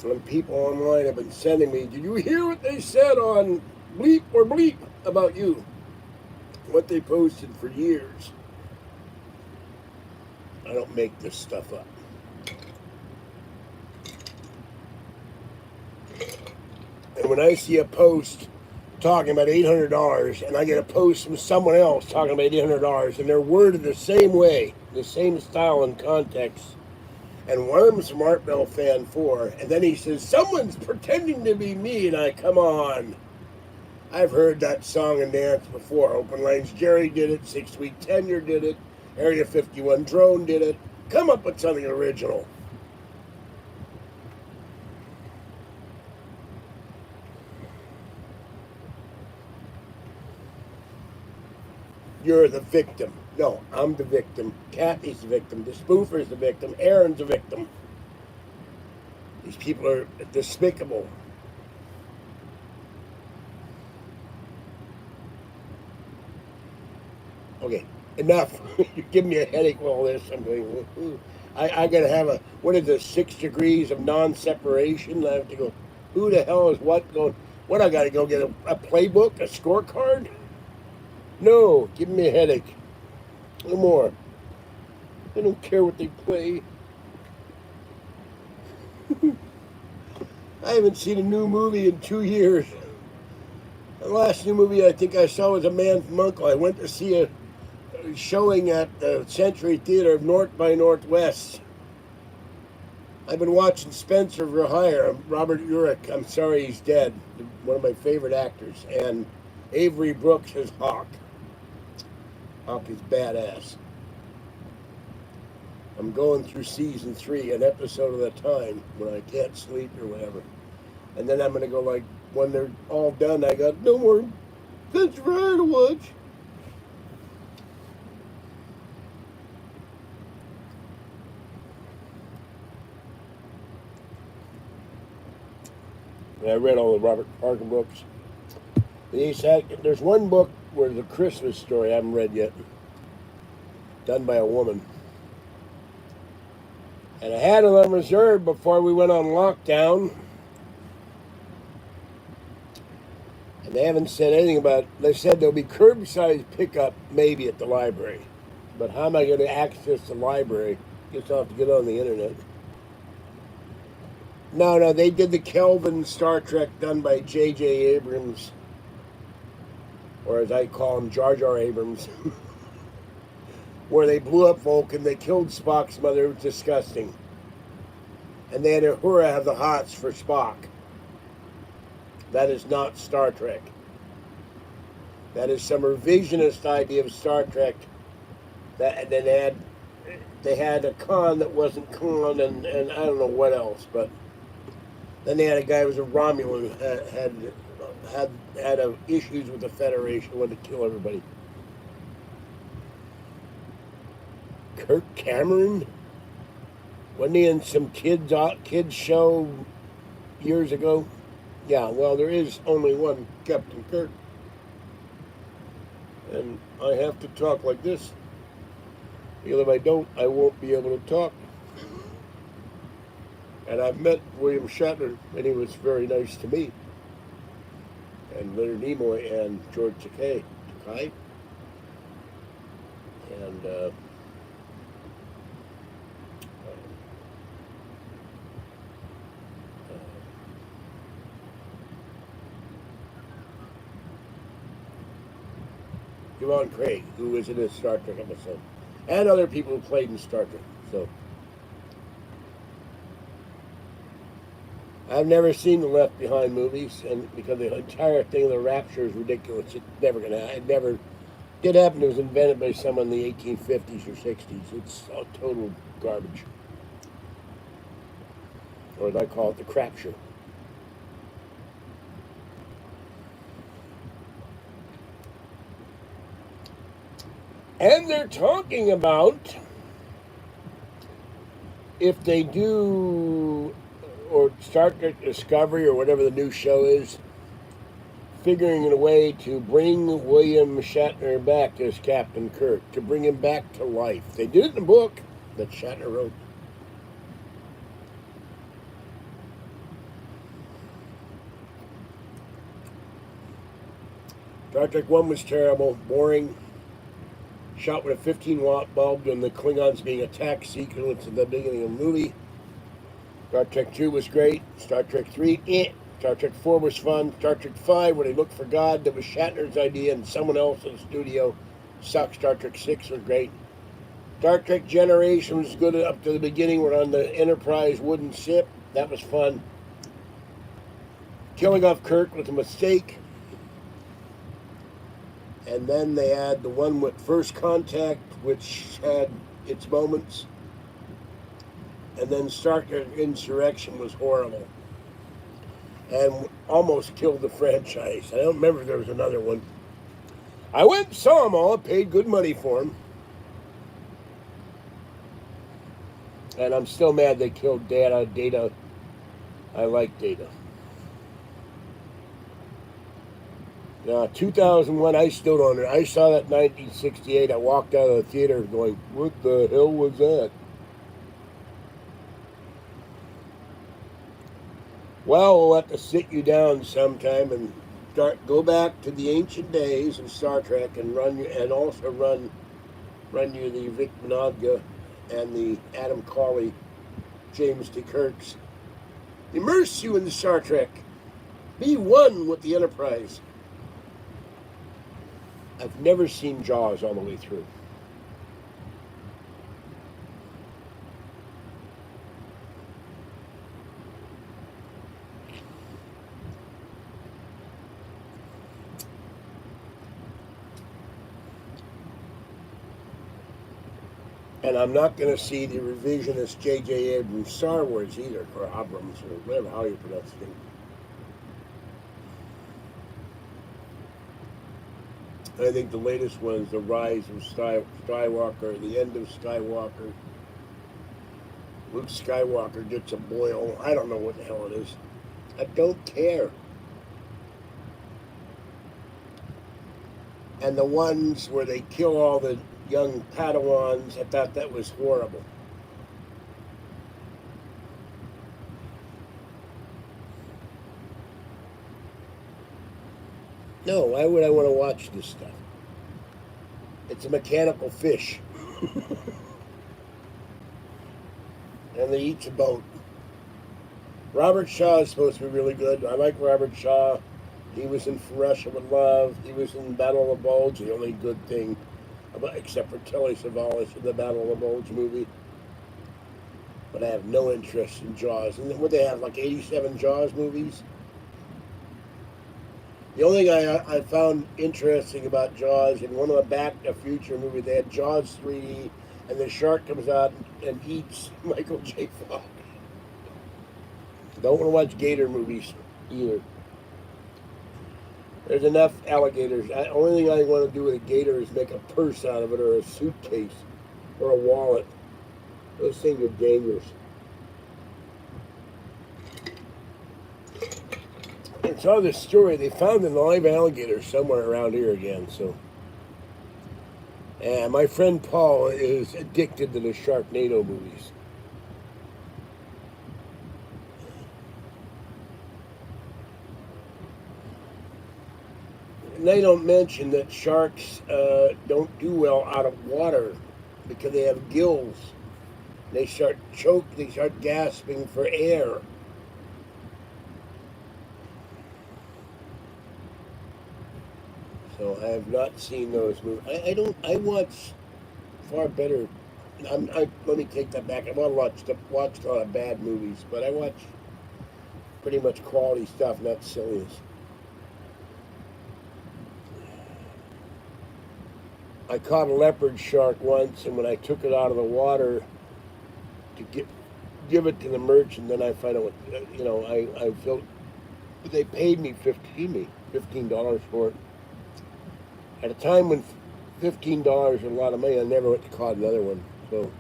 And people online have been sending me, did you hear what they said on Bleep or Bleep about you? What they posted for years. I don't make this stuff up. And when I see a post talking about $800, and I get a post from someone else talking about $800, and they're worded the same way, the same style and context, and one of them's from Art Bell Fan 4, and then he says, someone's pretending to be me, and I, come on. I've heard that song and dance before. Open Lines Jerry did it, 6 Week Tenure did it, Area 51 Drone did it. Come up with something original. You're the victim. No, I'm the victim. Kathy's the victim. The spoofer's the victim. Aaron's the victim. These people are despicable. Okay, enough. You're giving me a headache with all this. I'm going, ooh. I got to have a, what is this, 6 degrees of non-separation? I have to go, who the hell is what going, what, I got to go get a playbook, a scorecard? No, give me a headache. No more. I don't care what they play. I haven't seen a new movie in 2 years. The last new movie I think I saw was A Man from U.N.C.L.E. I went to see a showing at the Century Theater of North by Northwest. I've been watching Spencer for Hire, Robert Urich. I'm sorry he's dead. One of my favorite actors. And Avery Brooks as Hawk. Hawk is badass. I'm going through season 3, an episode at a time, when I can't sleep or whatever. And then I'm going to go, like, when they're all done, I got no more Spencer for Hire to watch. And I read all the Robert Parker books. There's one book where the Christmas story I haven't read yet, done by a woman. And I had it on reserve before we went on lockdown. And they haven't said anything about it. They said there'll be curbside pickup maybe at the library. But how am I going to access the library? Guess I'll have to get on the internet. No, they did the Kelvin Star Trek done by J.J. Abrams. Or as I call him, Jar Jar Abrams. Where they blew up Vulcan, they killed Spock's mother. It was disgusting. And they had Uhura have the hots for Spock. That is not Star Trek. That is some revisionist idea of Star Trek. That then they had a Khan that wasn't Khan, and I don't know what else. But then they had a guy who was a Romulan had issues with the Federation, wanted to kill everybody. Kirk Cameron, wasn't he in some kids show years ago? Yeah, well, there is only one Captain Kirk. And I have to talk like this. Because if I don't, I won't be able to talk. And I've met William Shatner, and he was very nice to me. And Leonard Nimoy and George Takei. And Yvonne Craig, who was in a Star Trek episode, and other people who played in Star Trek. So I've never seen the Left Behind movies, and because the entire thing of the Rapture is ridiculous. It's never gonna. It never did happen. It was invented by someone in the 1850s or 60s. It's a total garbage, or as I call it, the crapture. And they're talking about if they do, or Star Trek Discovery or whatever the new show is, figuring in a way to bring William Shatner back as Captain Kirk, to bring him back to life. They did it in a book that Shatner wrote. Star Trek 1 was terrible, boring. Shot with a 15-watt bulb during the Klingons being attacked sequence at the beginning of the movie. Star Trek 2 was great. Star Trek 3, Star Trek 4 was fun. Star Trek 5, when they looked for God, that was Shatner's idea and someone else in the studio. Sucked. Star Trek 6 was great. Star Trek Generation was good up to the beginning. We're on the Enterprise wooden ship. That was fun. Killing off Kirk was a mistake. And then they had the one with First Contact, which had its moments. And then Star Trek Insurrection was horrible. And almost killed the franchise. I don't remember if there was another one. I went and saw them all, paid good money for them. And I'm still mad they killed Data. I like Data. 2001, I still don't know. I saw that in 1968. I walked out of the theater going, what the hell was that? Well, we'll have to sit you down sometime and go back to the ancient days of Star Trek and run you the Vic Monadga and the Adam Cawley, James T. Kirks. Immerse you in the Star Trek. Be one with the Enterprise. I've never seen Jaws all the way through. And I'm not going to see the revisionist J.J. Abrams Star Wars either, or Abrams, or whatever, how you pronounce it. I think the latest one is the rise of Skywalker, the end of Skywalker. Luke Skywalker gets a boil. I don't know what the hell it is. I don't care. And the ones where they kill all the young Padawans, I thought that was horrible. No, why would I want to watch this stuff? It's a mechanical fish. And they eat a boat. Robert Shaw is supposed to be really good. I like Robert Shaw. He was in For Russia with Love. He was in Battle of the Bulge, the only good thing, except for Telly Savalas in the Battle of the Bulge movie. But I have no interest in Jaws. And what they have, like 87 Jaws movies? The only thing I found interesting about Jaws, in one of the Back to the Future movies, they had Jaws 3D, and the shark comes out and eats Michael J. Fox. Don't want to watch gator movies either. There's enough alligators. The only thing I want to do with a gator is make a purse out of it, or a suitcase, or a wallet. Those things are dangerous. I saw this story. They found a live alligator somewhere around here again. So, and my friend Paul is addicted to the Sharknado movies. And they don't mention that sharks don't do well out of water because they have gills. They start they start gasping for air. So I have not seen those movies. I don't. I watch far better. Let me take that back. I want to watch a lot of bad movies, but I watch pretty much quality stuff, not silliness. I caught a leopard shark once, and when I took it out of the water to give it to the merchant, then I found out I felt they paid me $15 for it. At a time when $15 was a lot of money, I never went to caught another one. So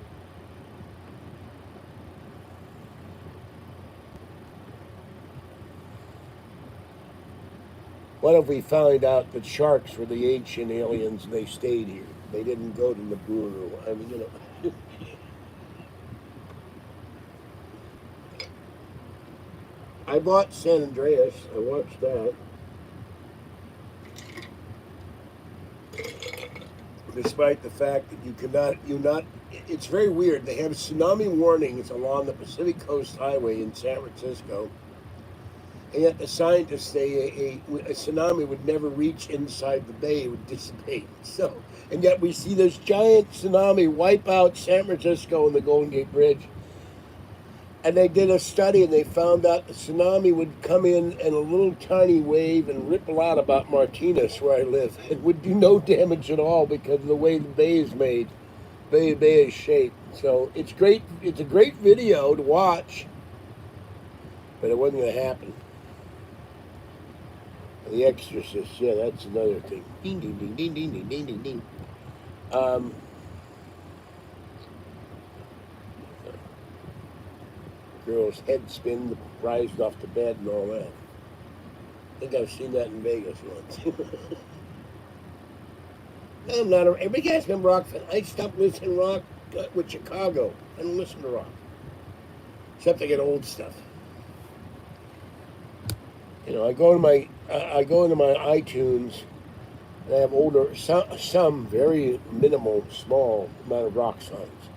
what if we found out that sharks were the ancient aliens and they stayed here? They didn't go to Nibiru. I mean, I bought San Andreas. I watched that. Despite the fact that it's very weird. They have tsunami warnings along the Pacific Coast Highway in San Francisco, and yet the scientists say a tsunami would never reach inside the bay; it would dissipate. So, and yet we see this giant tsunami wipe out San Francisco and the Golden Gate Bridge. And they did a study, and they found out the tsunami would come in a little tiny wave and ripple out about Martinez, where I live. It would do no damage at all because of the way the bay is made. Bay is shaped. So it's great. It's a great video to watch, but it wasn't going to happen. The Exorcist, yeah, that's another thing. Ding, ding, ding, ding, ding, ding, ding, ding, ding. Girl's head spin, rising off the bed and all that. I think I've seen that in Vegas once. I'm not a every guy's been rock fan. I stopped listening to rock with Chicago. I don't listen to rock. Except I get old stuff. I go into my iTunes, and I have older, some very minimal, small amount of rock songs.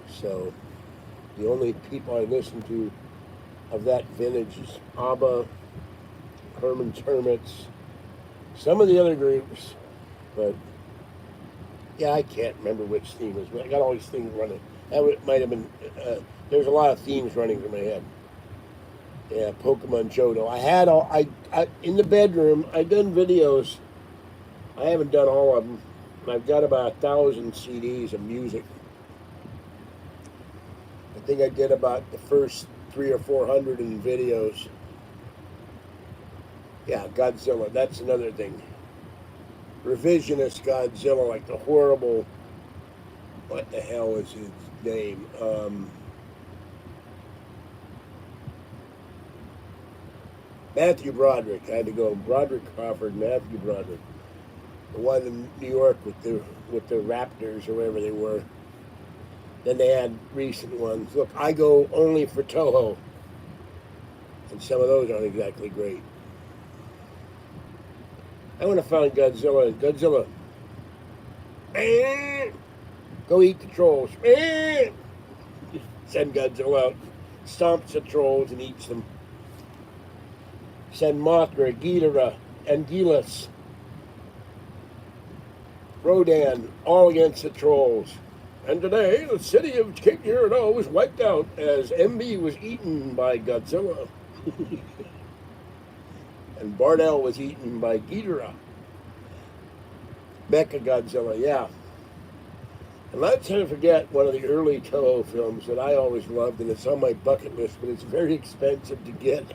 So the only people I listen to of that vintage is ABBA, Herman's Hermits, some of the other groups, but yeah, I can't remember which theme was. I got all these things running. Might have been. There's a lot of themes running through my head. Yeah, Pokemon Johto. I in the bedroom. I've done videos. I haven't done all of them. I've got about 1,000 CDs of music. I think I did about the first 300 or 400 in videos. Yeah, Godzilla. That's another thing. Revisionist Godzilla, like the horrible. What the hell is his name? Matthew Broderick. I had to go. Broderick Crawford, Matthew Broderick. The one in New York with the Raptors or whatever they were. Then they had recent ones. Look, I go only for Toho. And some of those aren't exactly great. I want to find Godzilla. Godzilla. Go eat the trolls. Send Godzilla out. Stomps the trolls and eats them. Send Mothra, Ghidorah, Anguillus, Rodan, all against the trolls. And today, the city of Cape Girardeau was wiped out as MB was eaten by Godzilla. And and Bardell was eaten by Ghidorah. Mechagodzilla, yeah. And let's not forget one of the early Toho films that I always loved, and it's on my bucket list, but it's very expensive to get.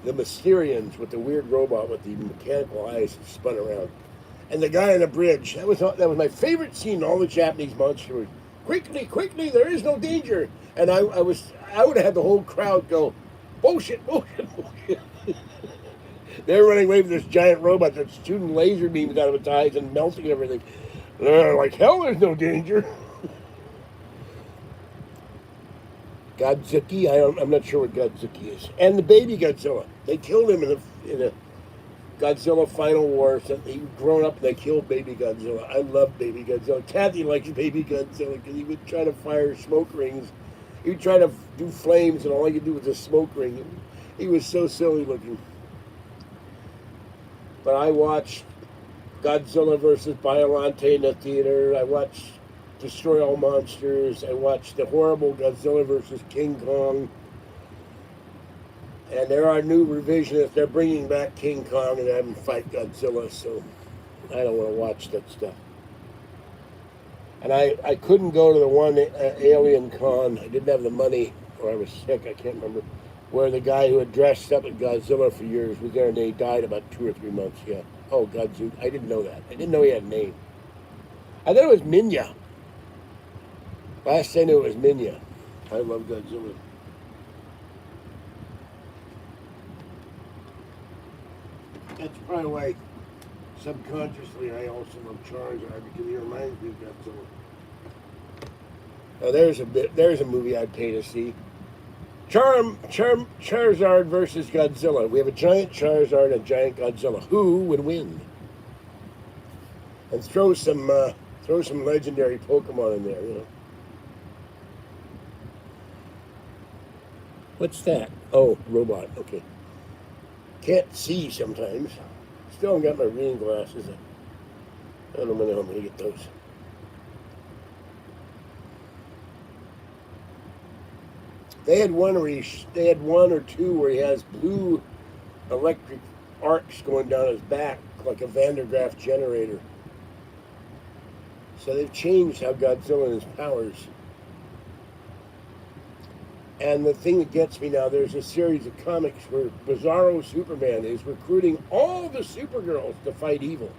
The Mysterians with the weird robot with the mechanical eyes that spun around. And the guy on the bridge. That was my favorite scene in all the Japanese monster movies. Quickly, quickly, there is no danger. And I would have had the whole crowd go, bullshit, bullshit, bullshit. They're running away from this giant robot that's shooting laser beams out of its eyes and melting everything. And they're like, hell, there's no danger. Godzuki, I'm not sure what Godzuki is. And the baby Godzilla. They killed him in a Godzilla Final War. So he'd grown up and they killed baby Godzilla. I love baby Godzilla. Kathy likes baby Godzilla because he would try to fire smoke rings. He would try to do flames and all he could do was a smoke ring. He was so silly looking. But I watched Godzilla versus Biollante in the theater. I watched Destroy All Monsters. I watched the horrible Godzilla versus King Kong. And there are new revisionists. They're bringing back King Kong and having fight Godzilla, so I don't want to watch that stuff. And I couldn't go to the one Alien Con. I didn't have the money, or I was sick, I can't remember, where the guy who had dressed up as Godzilla for years was there, and he died about 2 or 3 months, yeah. Oh, Godzilla. I didn't know that. I didn't know he had a name. I thought it was Minya. Last I knew it was Minya. I love Godzilla. That's probably why subconsciously I also love Charizard, because he reminds me of Godzilla. Now there's a movie I'd pay to see. Charizard versus Godzilla. We have a giant Charizard and a giant Godzilla. Who would win? And throw some legendary Pokemon in there, you know. What's that? Oh, robot. Okay. Can't see sometimes. Still haven't got my reading glasses. I don't know when I'm going to get those. They had one or two where he has blue electric arcs going down his back like a Van der Graaf generator. So they've changed how Godzilla and his powers. And the thing that gets me now, there's a series of comics where Bizarro Superman is recruiting all the Supergirls to fight evil.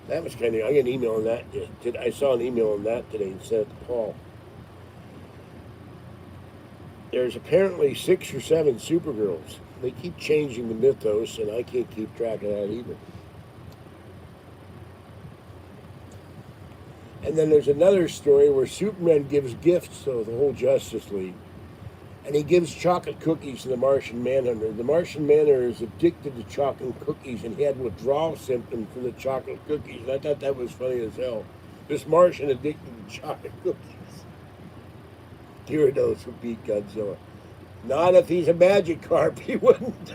That was kind of, I got an email on that. I saw an email on that today and sent it to Paul. There's apparently 6 or 7 Supergirls. They keep changing the mythos, and I can't keep track of that either. And then there's another story where Superman gives gifts to the whole Justice League. And he gives chocolate cookies to the Martian Manhunter. The Martian Manhunter is addicted to chocolate cookies, and he had withdrawal symptoms from the chocolate cookies. And I thought that was funny as hell. This Martian addicted to chocolate cookies. Gyarados would beat Godzilla. Not if he's a Magikarp, he wouldn't.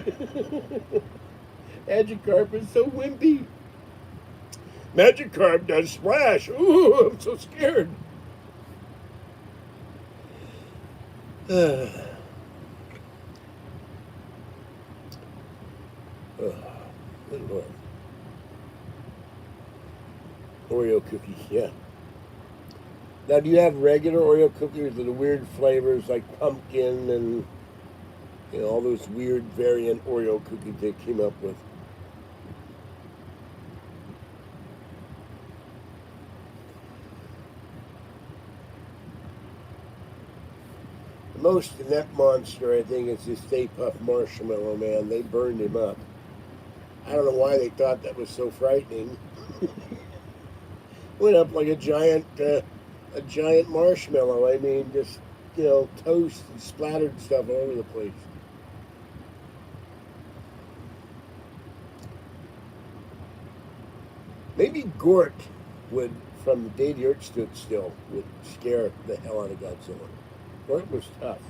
Magikarp is so wimpy. Magikarp does splash. Ooh, I'm so scared. Good Lord. Oreo cookies, yeah. Now, do you have regular Oreo cookies with the weird flavors like pumpkin and, you know, all those weird variant Oreo cookies they came up with? The most in that monster, I think, is this Stay Puft Marshmallow Man. They burned him up. I don't know why they thought that was so frightening. Went up like a giant marshmallow. I mean, just, you know, toast and splattered stuff all over the place. Maybe Gort would, from the day the Earth stood still, would scare the hell out of Godzilla. Gort was tough.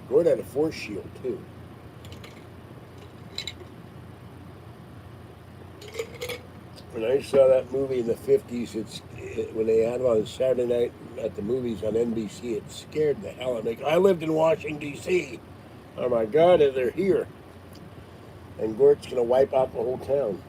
Gort had a force shield, too. When I saw that movie in the 50s, when they had it on Saturday night at the movies on NBC, it scared the hell out of me. I lived in Washington, D.C. Oh my God, they're here. And Gort's going to wipe out the whole town.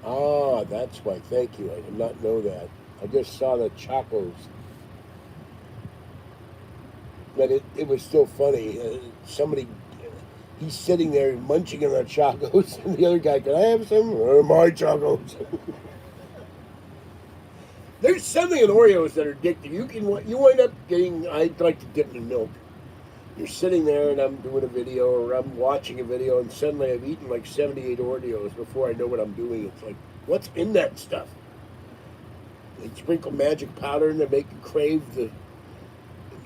Ah, that's why. Thank you. I did not know that. I just saw the Chacos. But it was still funny. He's sitting there munching on the Chacos, and the other guy, can I have some? My Chacos. There's something in Oreos that are addictive. You wind up getting. I'd like to dip in milk. You're sitting there, and I'm doing a video, or I'm watching a video, and suddenly I've eaten like 78 Oreos before I know what I'm doing. It's like, what's in that stuff? They sprinkle magic powder and they make you crave the.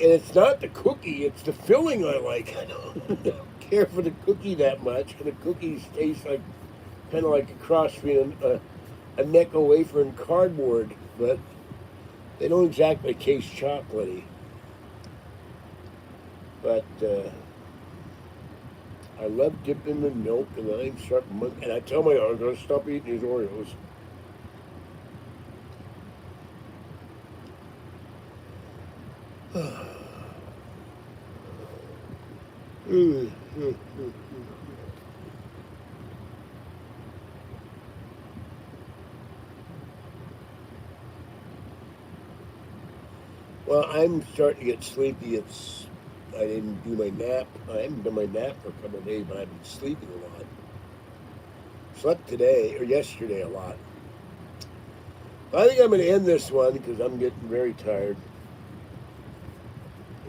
And it's not the cookie; it's the filling I like. I don't care for the cookie that much. The cookies taste like kind of like a cross between a Necco wafer and cardboard, but they don't exactly taste chocolatey. But I love dipping the milk, and then I start and I tell my dog, I'm gonna stop eating these Oreos. Well, I'm starting to get sleepy. I didn't do my nap. I haven't done my nap for a couple of days, but I've been sleeping a lot. Slept today or yesterday a lot. I think I'm going to end this one because I'm getting very tired.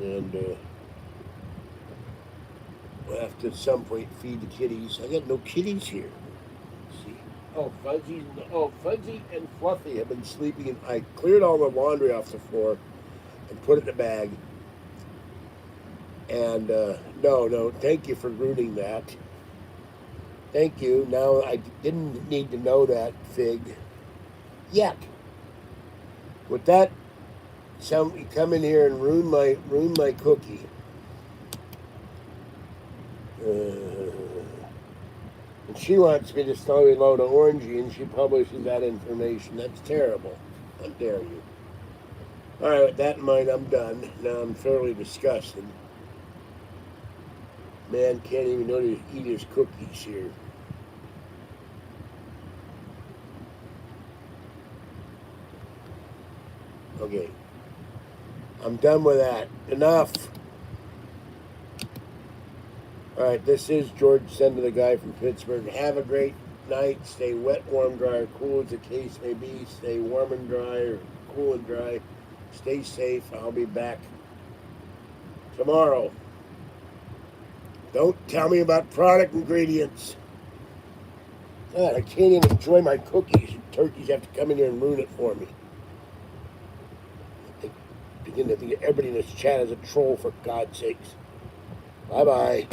And we'll have to at some point feed the kitties. I got no kitties here. Let's see. Fuzzy and Fluffy have been sleeping. I cleared all the laundry off the floor and put it in a bag. And no, thank you for ruining that. Thank you. Now I didn't need to know that, Fig. Yuck. With that, you come in here and ruin my cookie. And she wants me to slowly load an orangey, and she publishes that information. That's terrible. How dare you? All right, with that in mind, I'm done. Now I'm thoroughly disgusted. Man can't even know to eat his cookies here. Okay. I'm done with that. Enough. All right, this is George Sender, the guy from Pittsburgh. Have a great night. Stay wet, warm, dry, or cool as the case may be. Stay warm and dry or cool and dry. Stay safe. I'll be back tomorrow. Don't tell me about product ingredients. God, I can't even enjoy my cookies. Turkeys have to come in here and ruin it for me. I begin to think everybody in this chat is a troll, for God's sakes. Bye-bye.